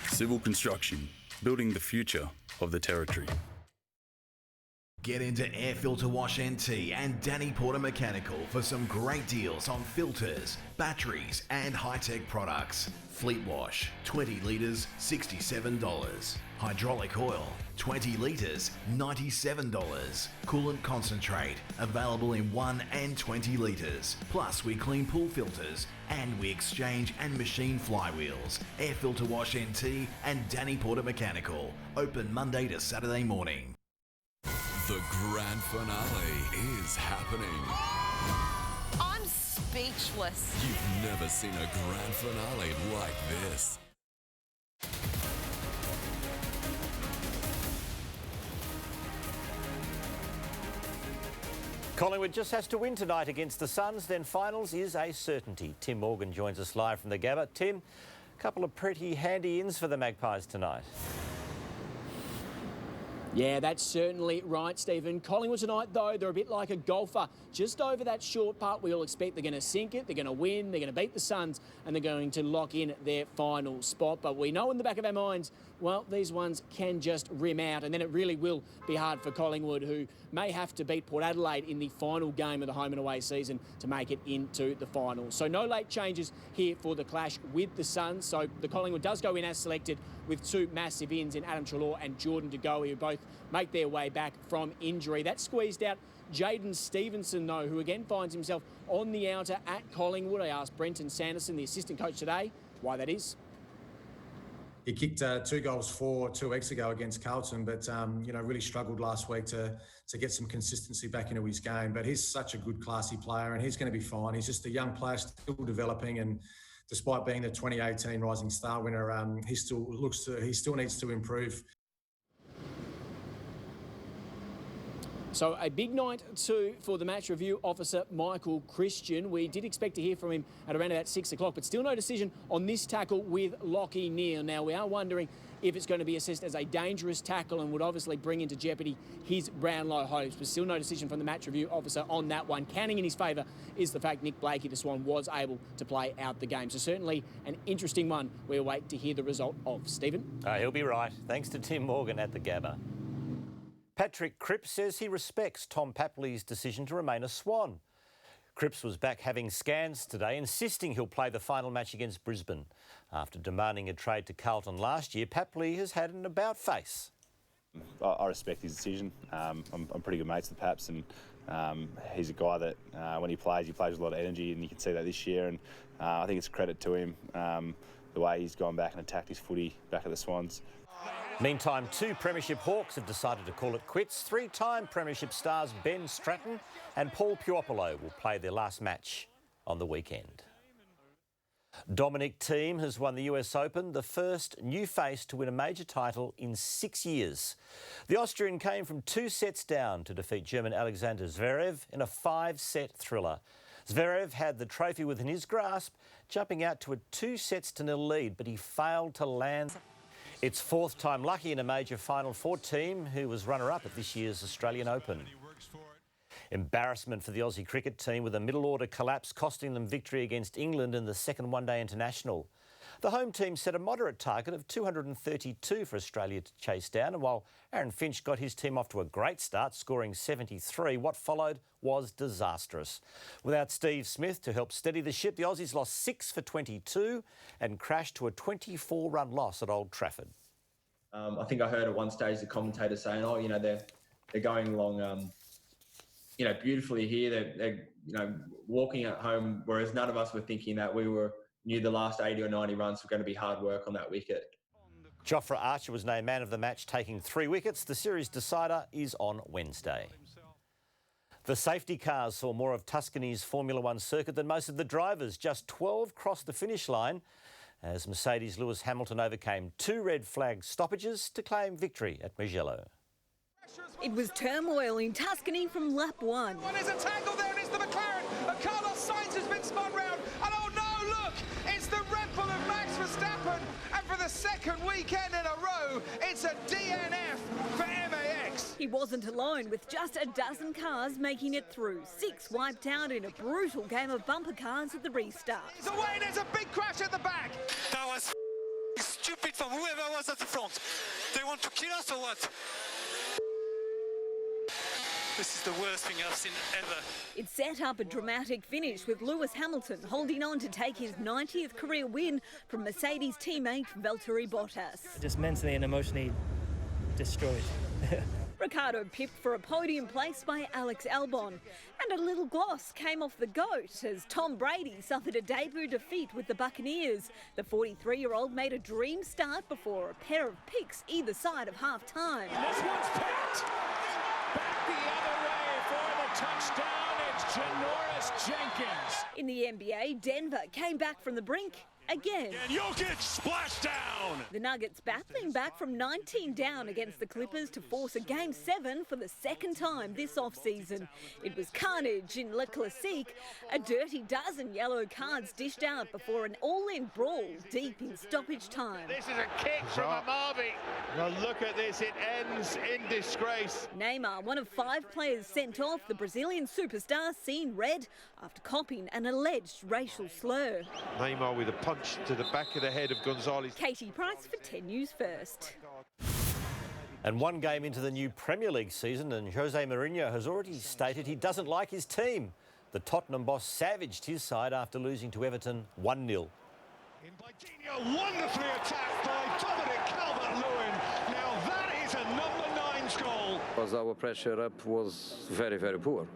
Speaker 8: Civil construction, building the future of the Territory.
Speaker 9: Get into Air Filter Wash NT and Danny Porter Mechanical for some great deals on filters, batteries and high-tech products. Fleet Wash, 20 litres, $67. Hydraulic oil, 20 litres, $97. Coolant concentrate, available in 1 and 20 litres. Plus we clean pool filters and we exchange and machine flywheels. Air Filter Wash NT and Danny Porter Mechanical. Open Monday to Saturday morning.
Speaker 11: The grand finale is happening.
Speaker 13: I'm speechless.
Speaker 11: You've never seen a grand finale like this.
Speaker 19: Collingwood just has to win tonight against the Suns, then finals is a certainty. Tim Morgan joins us live from the Gabba. Tim, a couple of pretty handy ins for the Magpies tonight.
Speaker 24: Yeah, that's certainly right, Stephen. Collingwood tonight, though, they're a bit like a golfer. Just over that short putt, we all expect they're going to sink it, they're going to win, they're going to beat the Suns, and they're going to lock in their final spot. But we know in the back of our minds, well, these ones can just rim out, and then it really will be hard for Collingwood, who may have to beat Port Adelaide in the final game of the home and away season to make it into the finals. So no late changes here for the clash with the Suns. So the Collingwood does go in as selected with two massive ins in Adam Treloar and Jordan De Goey, who both make their way back from injury. That squeezed out Jaden Stevenson, though, who again finds himself on the outer at Collingwood. I asked Brenton Sanderson, the assistant coach today, why that is.
Speaker 8: He kicked 2 goals 2 weeks ago against Carlton, but really struggled last week to get some consistency back into his game. But he's such a good, classy player, and he's going to be fine. He's just a young player still developing, and despite being the 2018 Rising Star winner, he still needs to improve.
Speaker 24: So a big night too for the match review officer, Michael Christian. We did expect to hear from him at around about 6 o'clock, but still no decision on this tackle with Lachie Neale. Now, we are wondering if it's going to be assessed as a dangerous tackle and would obviously bring into jeopardy his Brownlow hopes, but still no decision from the match review officer on that one. Counting in his favour is the fact Nick Blakey, the Swan, was able to play out the game. So certainly an interesting one we'll wait to hear the result of. Stephen?
Speaker 19: He'll be right. Thanks to Tim Morgan at the Gabba. Patrick Cripps says he respects Tom Papley's decision to remain a Swan. Cripps was back having scans today, insisting he'll play the final match against Brisbane. After demanding a trade to Carlton last year, Papley has had an about-face.
Speaker 25: I respect his decision. I'm pretty good mates with Paps, and he's a guy that when he plays with a lot of energy, and you can see that this year. And I think it's a credit to him, the way he's gone back and attacked his footy back at the Swans.
Speaker 19: Meantime, 2 Premiership Hawks have decided to call it quits. 3-time Premiership stars Ben Stratton and Paul Puopolo will play their last match on the weekend. Dominic Thiem has won the US Open, the first new face to win a major title in 6 years. The Austrian came from 2 sets down to defeat German Alexander Zverev in a 5-set thriller. Zverev had the trophy within his grasp, jumping out to a 2-0 lead, but he failed to land. It's 4th time lucky in a major final for Thiem, who was runner-up at this year's Australian Open. Embarrassment for the Aussie cricket team with a middle-order collapse costing them victory against England in the second one-day international. The home team set a moderate target of 232 for Australia to chase down, and while Aaron Finch got his team off to a great start, scoring 73, what followed was disastrous. Without Steve Smith to help steady the ship, the Aussies lost 6 for 22 and crashed to a 24-run loss at Old Trafford.
Speaker 26: I think I heard at one stage the commentator saying,
Speaker 6: they're going along, beautifully here. They're walking at home, whereas none of us were thinking that. We knew the last 80 or 90 runs were going to be hard work on that wicket.
Speaker 19: Jofra Archer was named man of the match, taking 3 wickets. The series decider is on Wednesday. The safety cars saw more of Tuscany's Formula One circuit than most of the drivers. Just 12 crossed the finish line as Mercedes' Lewis Hamilton overcame 2 red flag stoppages to claim victory at Mugello.
Speaker 12: It was turmoil in Tuscany from lap 1.
Speaker 14: There's a tangle there, and it's the McLaren. Carlos Sainz has been spun round, and oh no, look, it's the Red Bull of Max Verstappen, and for the second weekend in a row, it's a DNF for MAX.
Speaker 12: He wasn't alone, with just a dozen cars making it through. 6 wiped out in a brutal game of bumper cars at the restart.
Speaker 14: He's away, and there's a big crash at the back.
Speaker 15: That was stupid from whoever was at the front. They want to kill us or what? This is the worst thing I've seen ever.
Speaker 12: It set up a dramatic finish with Lewis Hamilton holding on to take his 90th career win from Mercedes teammate Valtteri Bottas.
Speaker 16: Just mentally and emotionally destroyed.
Speaker 12: Ricciardo pipped for a podium place by Alex Albon. And a little gloss came off the GOAT as Tom Brady suffered a debut defeat with the Buccaneers. The 43-year-old made a dream start before a pair of picks either side of half-time.
Speaker 14: This one's picked! Back the other way for the touchdown, it's Janoris Jenkins.
Speaker 12: In the NBA, Denver came back from the brink again.
Speaker 14: And Jokic splashed down.
Speaker 12: The Nuggets battling back from 19 down against the Clippers to force a Game 7 for the second time this off-season. It was carnage in Le Classique. A dirty dozen yellow cards dished out before an all-in brawl deep in stoppage time.
Speaker 14: This is a kick from Amavi. Well, look at this, it ends in disgrace.
Speaker 12: Neymar, one of 5 players sent off, the Brazilian superstar seen red after copying an alleged racial slur.
Speaker 17: Neymar with a punch to the back of the head of Gonzalez.
Speaker 12: Keyte Price for 10 News First.
Speaker 19: And one game into the new Premier League season, and Jose Mourinho has already stated he doesn't like his team. The Tottenham boss savaged his side after losing to Everton 1-0.
Speaker 14: Wonderfully attacked by Dominic Calvert-Lewin. Now that is a number 9's goal.
Speaker 18: Because our pressure up was very, very poor.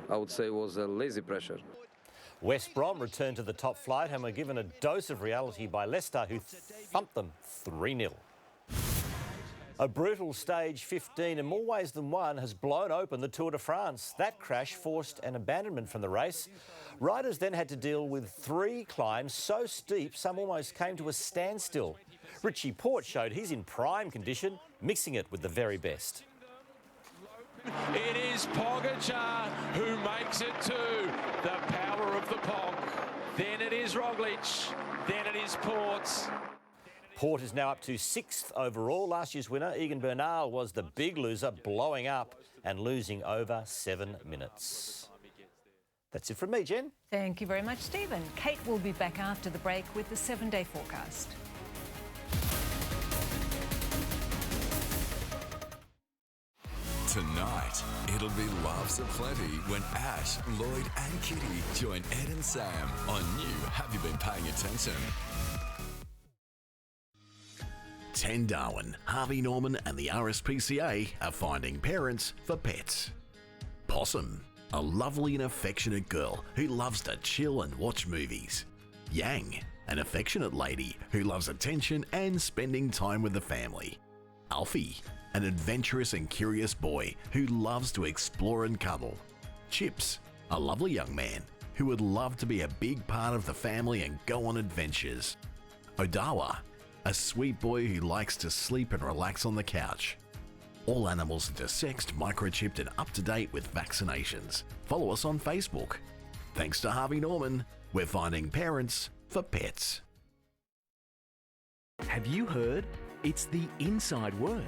Speaker 18: I would say it was a lazy pressure.
Speaker 19: West Brom returned to the top flight and were given a dose of reality by Leicester, who thumped them 3-0. A brutal stage 15 in more ways than one has blown open the Tour de France. That crash forced an abandonment from the race. Riders then had to deal with 3 climbs so steep some almost came to a standstill. Richie Porte showed he's in prime condition, mixing it with the very best.
Speaker 14: It is Pogacar who makes it to the power of the Pog. Then it is Roglic. Then it is Porte.
Speaker 19: Porte is now up to 6th overall. Last year's winner, Egan Bernal, was the big loser, blowing up and losing over 7 minutes. That's it from me, Jen.
Speaker 3: Thank you very much, Stephen. Kate will be back after the break with the 7-day forecast.
Speaker 11: Tonight, it'll be loves aplenty when Ash, Lloyd and Kitty join Ed and Sam on new Have You Been Paying Attention?
Speaker 9: 10 Darwin, Harvey Norman and the RSPCA are finding parents for pets. Possum, a lovely and affectionate girl who loves to chill and watch movies. Yang, an affectionate lady who loves attention and spending time with the family. Alfie, an adventurous and curious boy who loves to explore and cuddle. Chips, a lovely young man who would love to be a big part of the family and go on adventures. Odawa, a sweet boy who likes to sleep and relax on the couch. All animals are desexed, microchipped and up to date with vaccinations. Follow us on Facebook. Thanks to Harvey Norman, we're finding parents for pets.
Speaker 26: Have you heard? It's the inside word.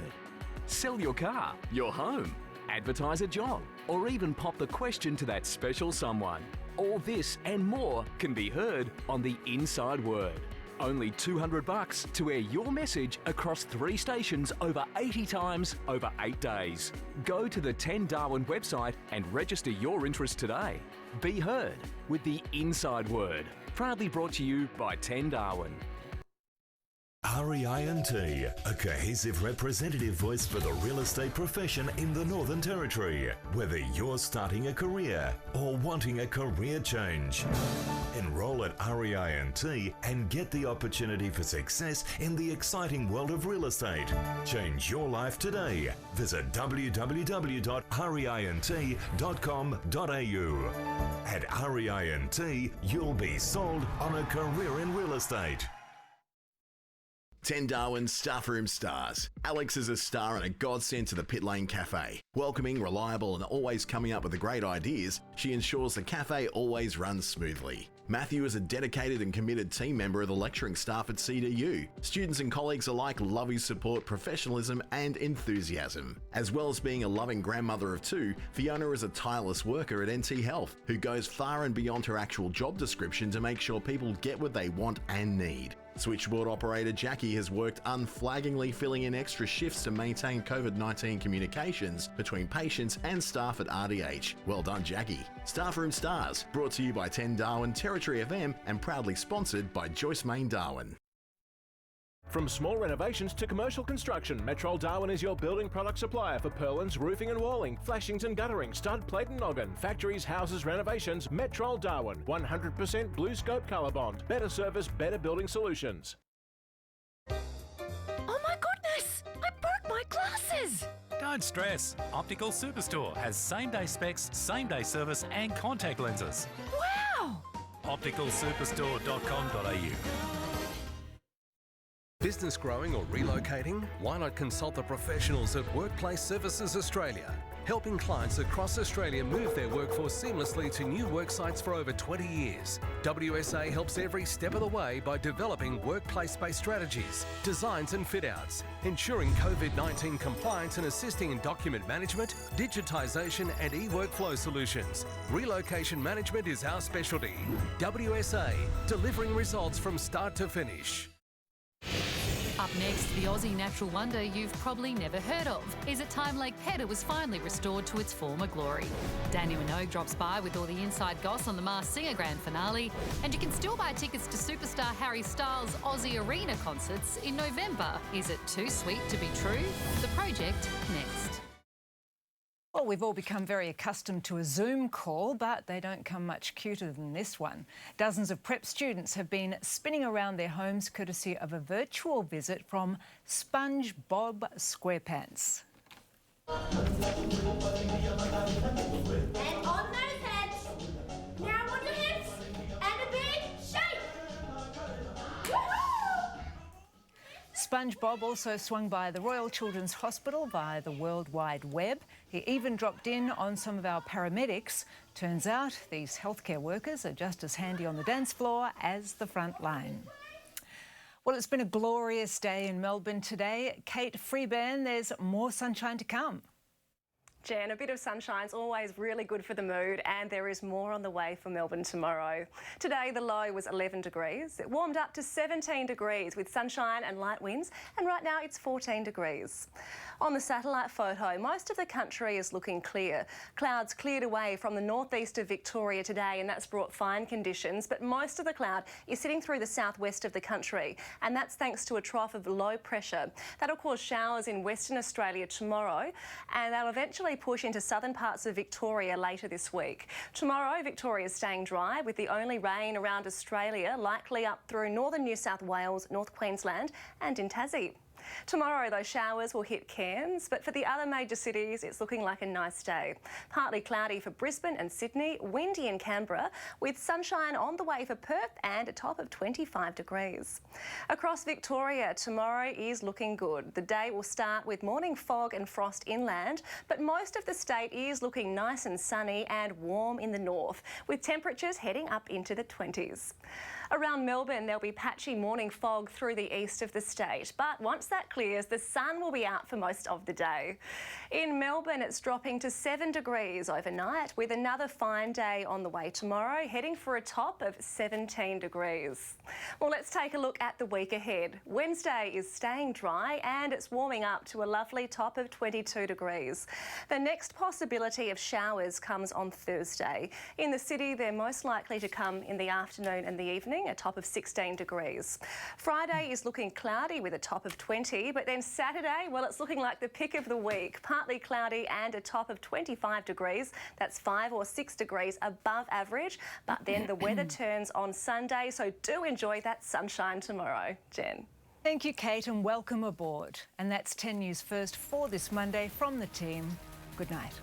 Speaker 26: Sell your car, your home, advertise a job, or even pop the question to that special someone. All this and more can be heard on the Inside Word. Only $200 to air your message across 3 stations over 80 times over 8 days. Go to the 10 Darwin website and register your interest today. Be heard with the Inside Word. Proudly brought to you by 10 Darwin.
Speaker 28: REINT, a cohesive representative voice for the real estate profession in the Northern Territory. Whether you're starting a career or wanting a career change, enroll at REINT and get the opportunity for success in the exciting world of real estate. Change your life today. Visit www.reint.com.au. At REINT, you'll be sold on a career in real estate.
Speaker 9: 10 Darwin Staff Room Stars. Alex is a star and a godsend to the Pit Lane Cafe. Welcoming, reliable and always coming up with the great ideas, she ensures the cafe always runs smoothly. Matthew is a dedicated and committed team member of the lecturing staff at CDU. Students and colleagues alike love his support, professionalism and enthusiasm. As well as being a loving grandmother of two, Fiona is a tireless worker at NT Health who goes far and beyond her actual job description to make sure people get what they want and need. Switchboard operator Jackie has worked unflaggingly filling in extra shifts to maintain COVID-19 communications between patients and staff at RDH. Well done, Jackie. Staff Room Stars, brought to you by 10 Darwin, Territory FM and proudly sponsored by Joyce Main Darwin.
Speaker 1: From small renovations to commercial construction, Metro Darwin is your building product supplier for purlins, roofing and walling, flashings and guttering, stud, plate and noggin, factories, houses, renovations. Metro Darwin, 100% Blue Scope Colour Bond. Better service, better building solutions.
Speaker 4: Oh my goodness! I broke my glasses!
Speaker 5: Don't stress. Optical Superstore has same-day specs, same-day service and contact lenses.
Speaker 4: Wow!
Speaker 5: opticalsuperstore.com.au.
Speaker 7: Business growing or relocating? Why not consult the professionals at Workplace Services Australia, helping clients across Australia move their workforce seamlessly to new work sites for over 20 years. WSA helps every step of the way by developing workplace-based strategies, designs and fit-outs, ensuring COVID-19 compliance and assisting in document management, digitisation and e-workflow solutions. Relocation management is our specialty. WSA, delivering results from start to finish.
Speaker 10: Up next, the Aussie natural wonder you've probably never heard of. Is it time Lake Pedder was finally restored to its former glory? Daniel Minogue drops by with all the inside goss on the Masked Singer grand finale, and you can still buy tickets to superstar Harry Styles' Aussie Arena concerts in November. Is it too sweet to be true? The project next.
Speaker 3: Well, we've all become very accustomed to a Zoom call, but they don't come much cuter than this one. Dozens of prep students have been spinning around their homes courtesy of a virtual visit from SpongeBob SquarePants.
Speaker 20: And on those heads, now on your hips, and a big shake! Woohoo!
Speaker 3: SpongeBob also swung by the Royal Children's Hospital via the World Wide Web. He even dropped in on some of our paramedics. Turns out these healthcare workers are just as handy on the dance floor as the front line. Well, it's been a glorious day in Melbourne today. Keyte Freeburn, there's more sunshine to come.
Speaker 21: Jen, a bit of sunshine's always really good for the mood, and there is more on the way for Melbourne tomorrow. Today the low was 11 degrees. It warmed up to 17 degrees with sunshine and light winds, and right now it's 14 degrees. On the satellite photo, most of the country is looking clear. Clouds cleared away from the northeast of Victoria today, and that's brought fine conditions, but most of the cloud is sitting through the southwest of the country, and that's thanks to a trough of low pressure. That'll cause showers in Western Australia tomorrow, and they'll eventually push into southern parts of Victoria later this week. Tomorrow, Victoria is staying dry with the only rain around Australia likely up through northern New South Wales, North Queensland and in Tassie. Tomorrow, those showers will hit Cairns, but for the other major cities, it's looking like a nice day. Partly cloudy for Brisbane and Sydney, windy in Canberra, with sunshine on the way for Perth and a top of 25 degrees. Across Victoria, tomorrow is looking good. The day will start with morning fog and frost inland, but most of the state is looking nice and sunny and warm in the north, with temperatures heading up into the 20s. Around Melbourne, there'll be patchy morning fog through the east of the state, but once that clears, the sun will be out for most of the day. In Melbourne, it's dropping to 7 degrees overnight, with another fine day on the way tomorrow, heading for a top of 17 degrees. Well, let's take a look at the week ahead. Wednesday is staying dry and it's warming up to a lovely top of 22 degrees. The next possibility of showers comes on Thursday. In the city, they're most likely to come in the afternoon and the evening, morning, a top of 16 degrees. Friday is looking cloudy with a top of 20, but then Saturday, well, it's looking like the pick of the week. Partly cloudy and a top of 25 degrees. That's 5 or 6 degrees above average, but then the weather turns on Sunday, so do enjoy that sunshine tomorrow. Jen.
Speaker 3: Thank you, Kate, and welcome aboard. And that's 10 News First for this Monday from the team. Good night.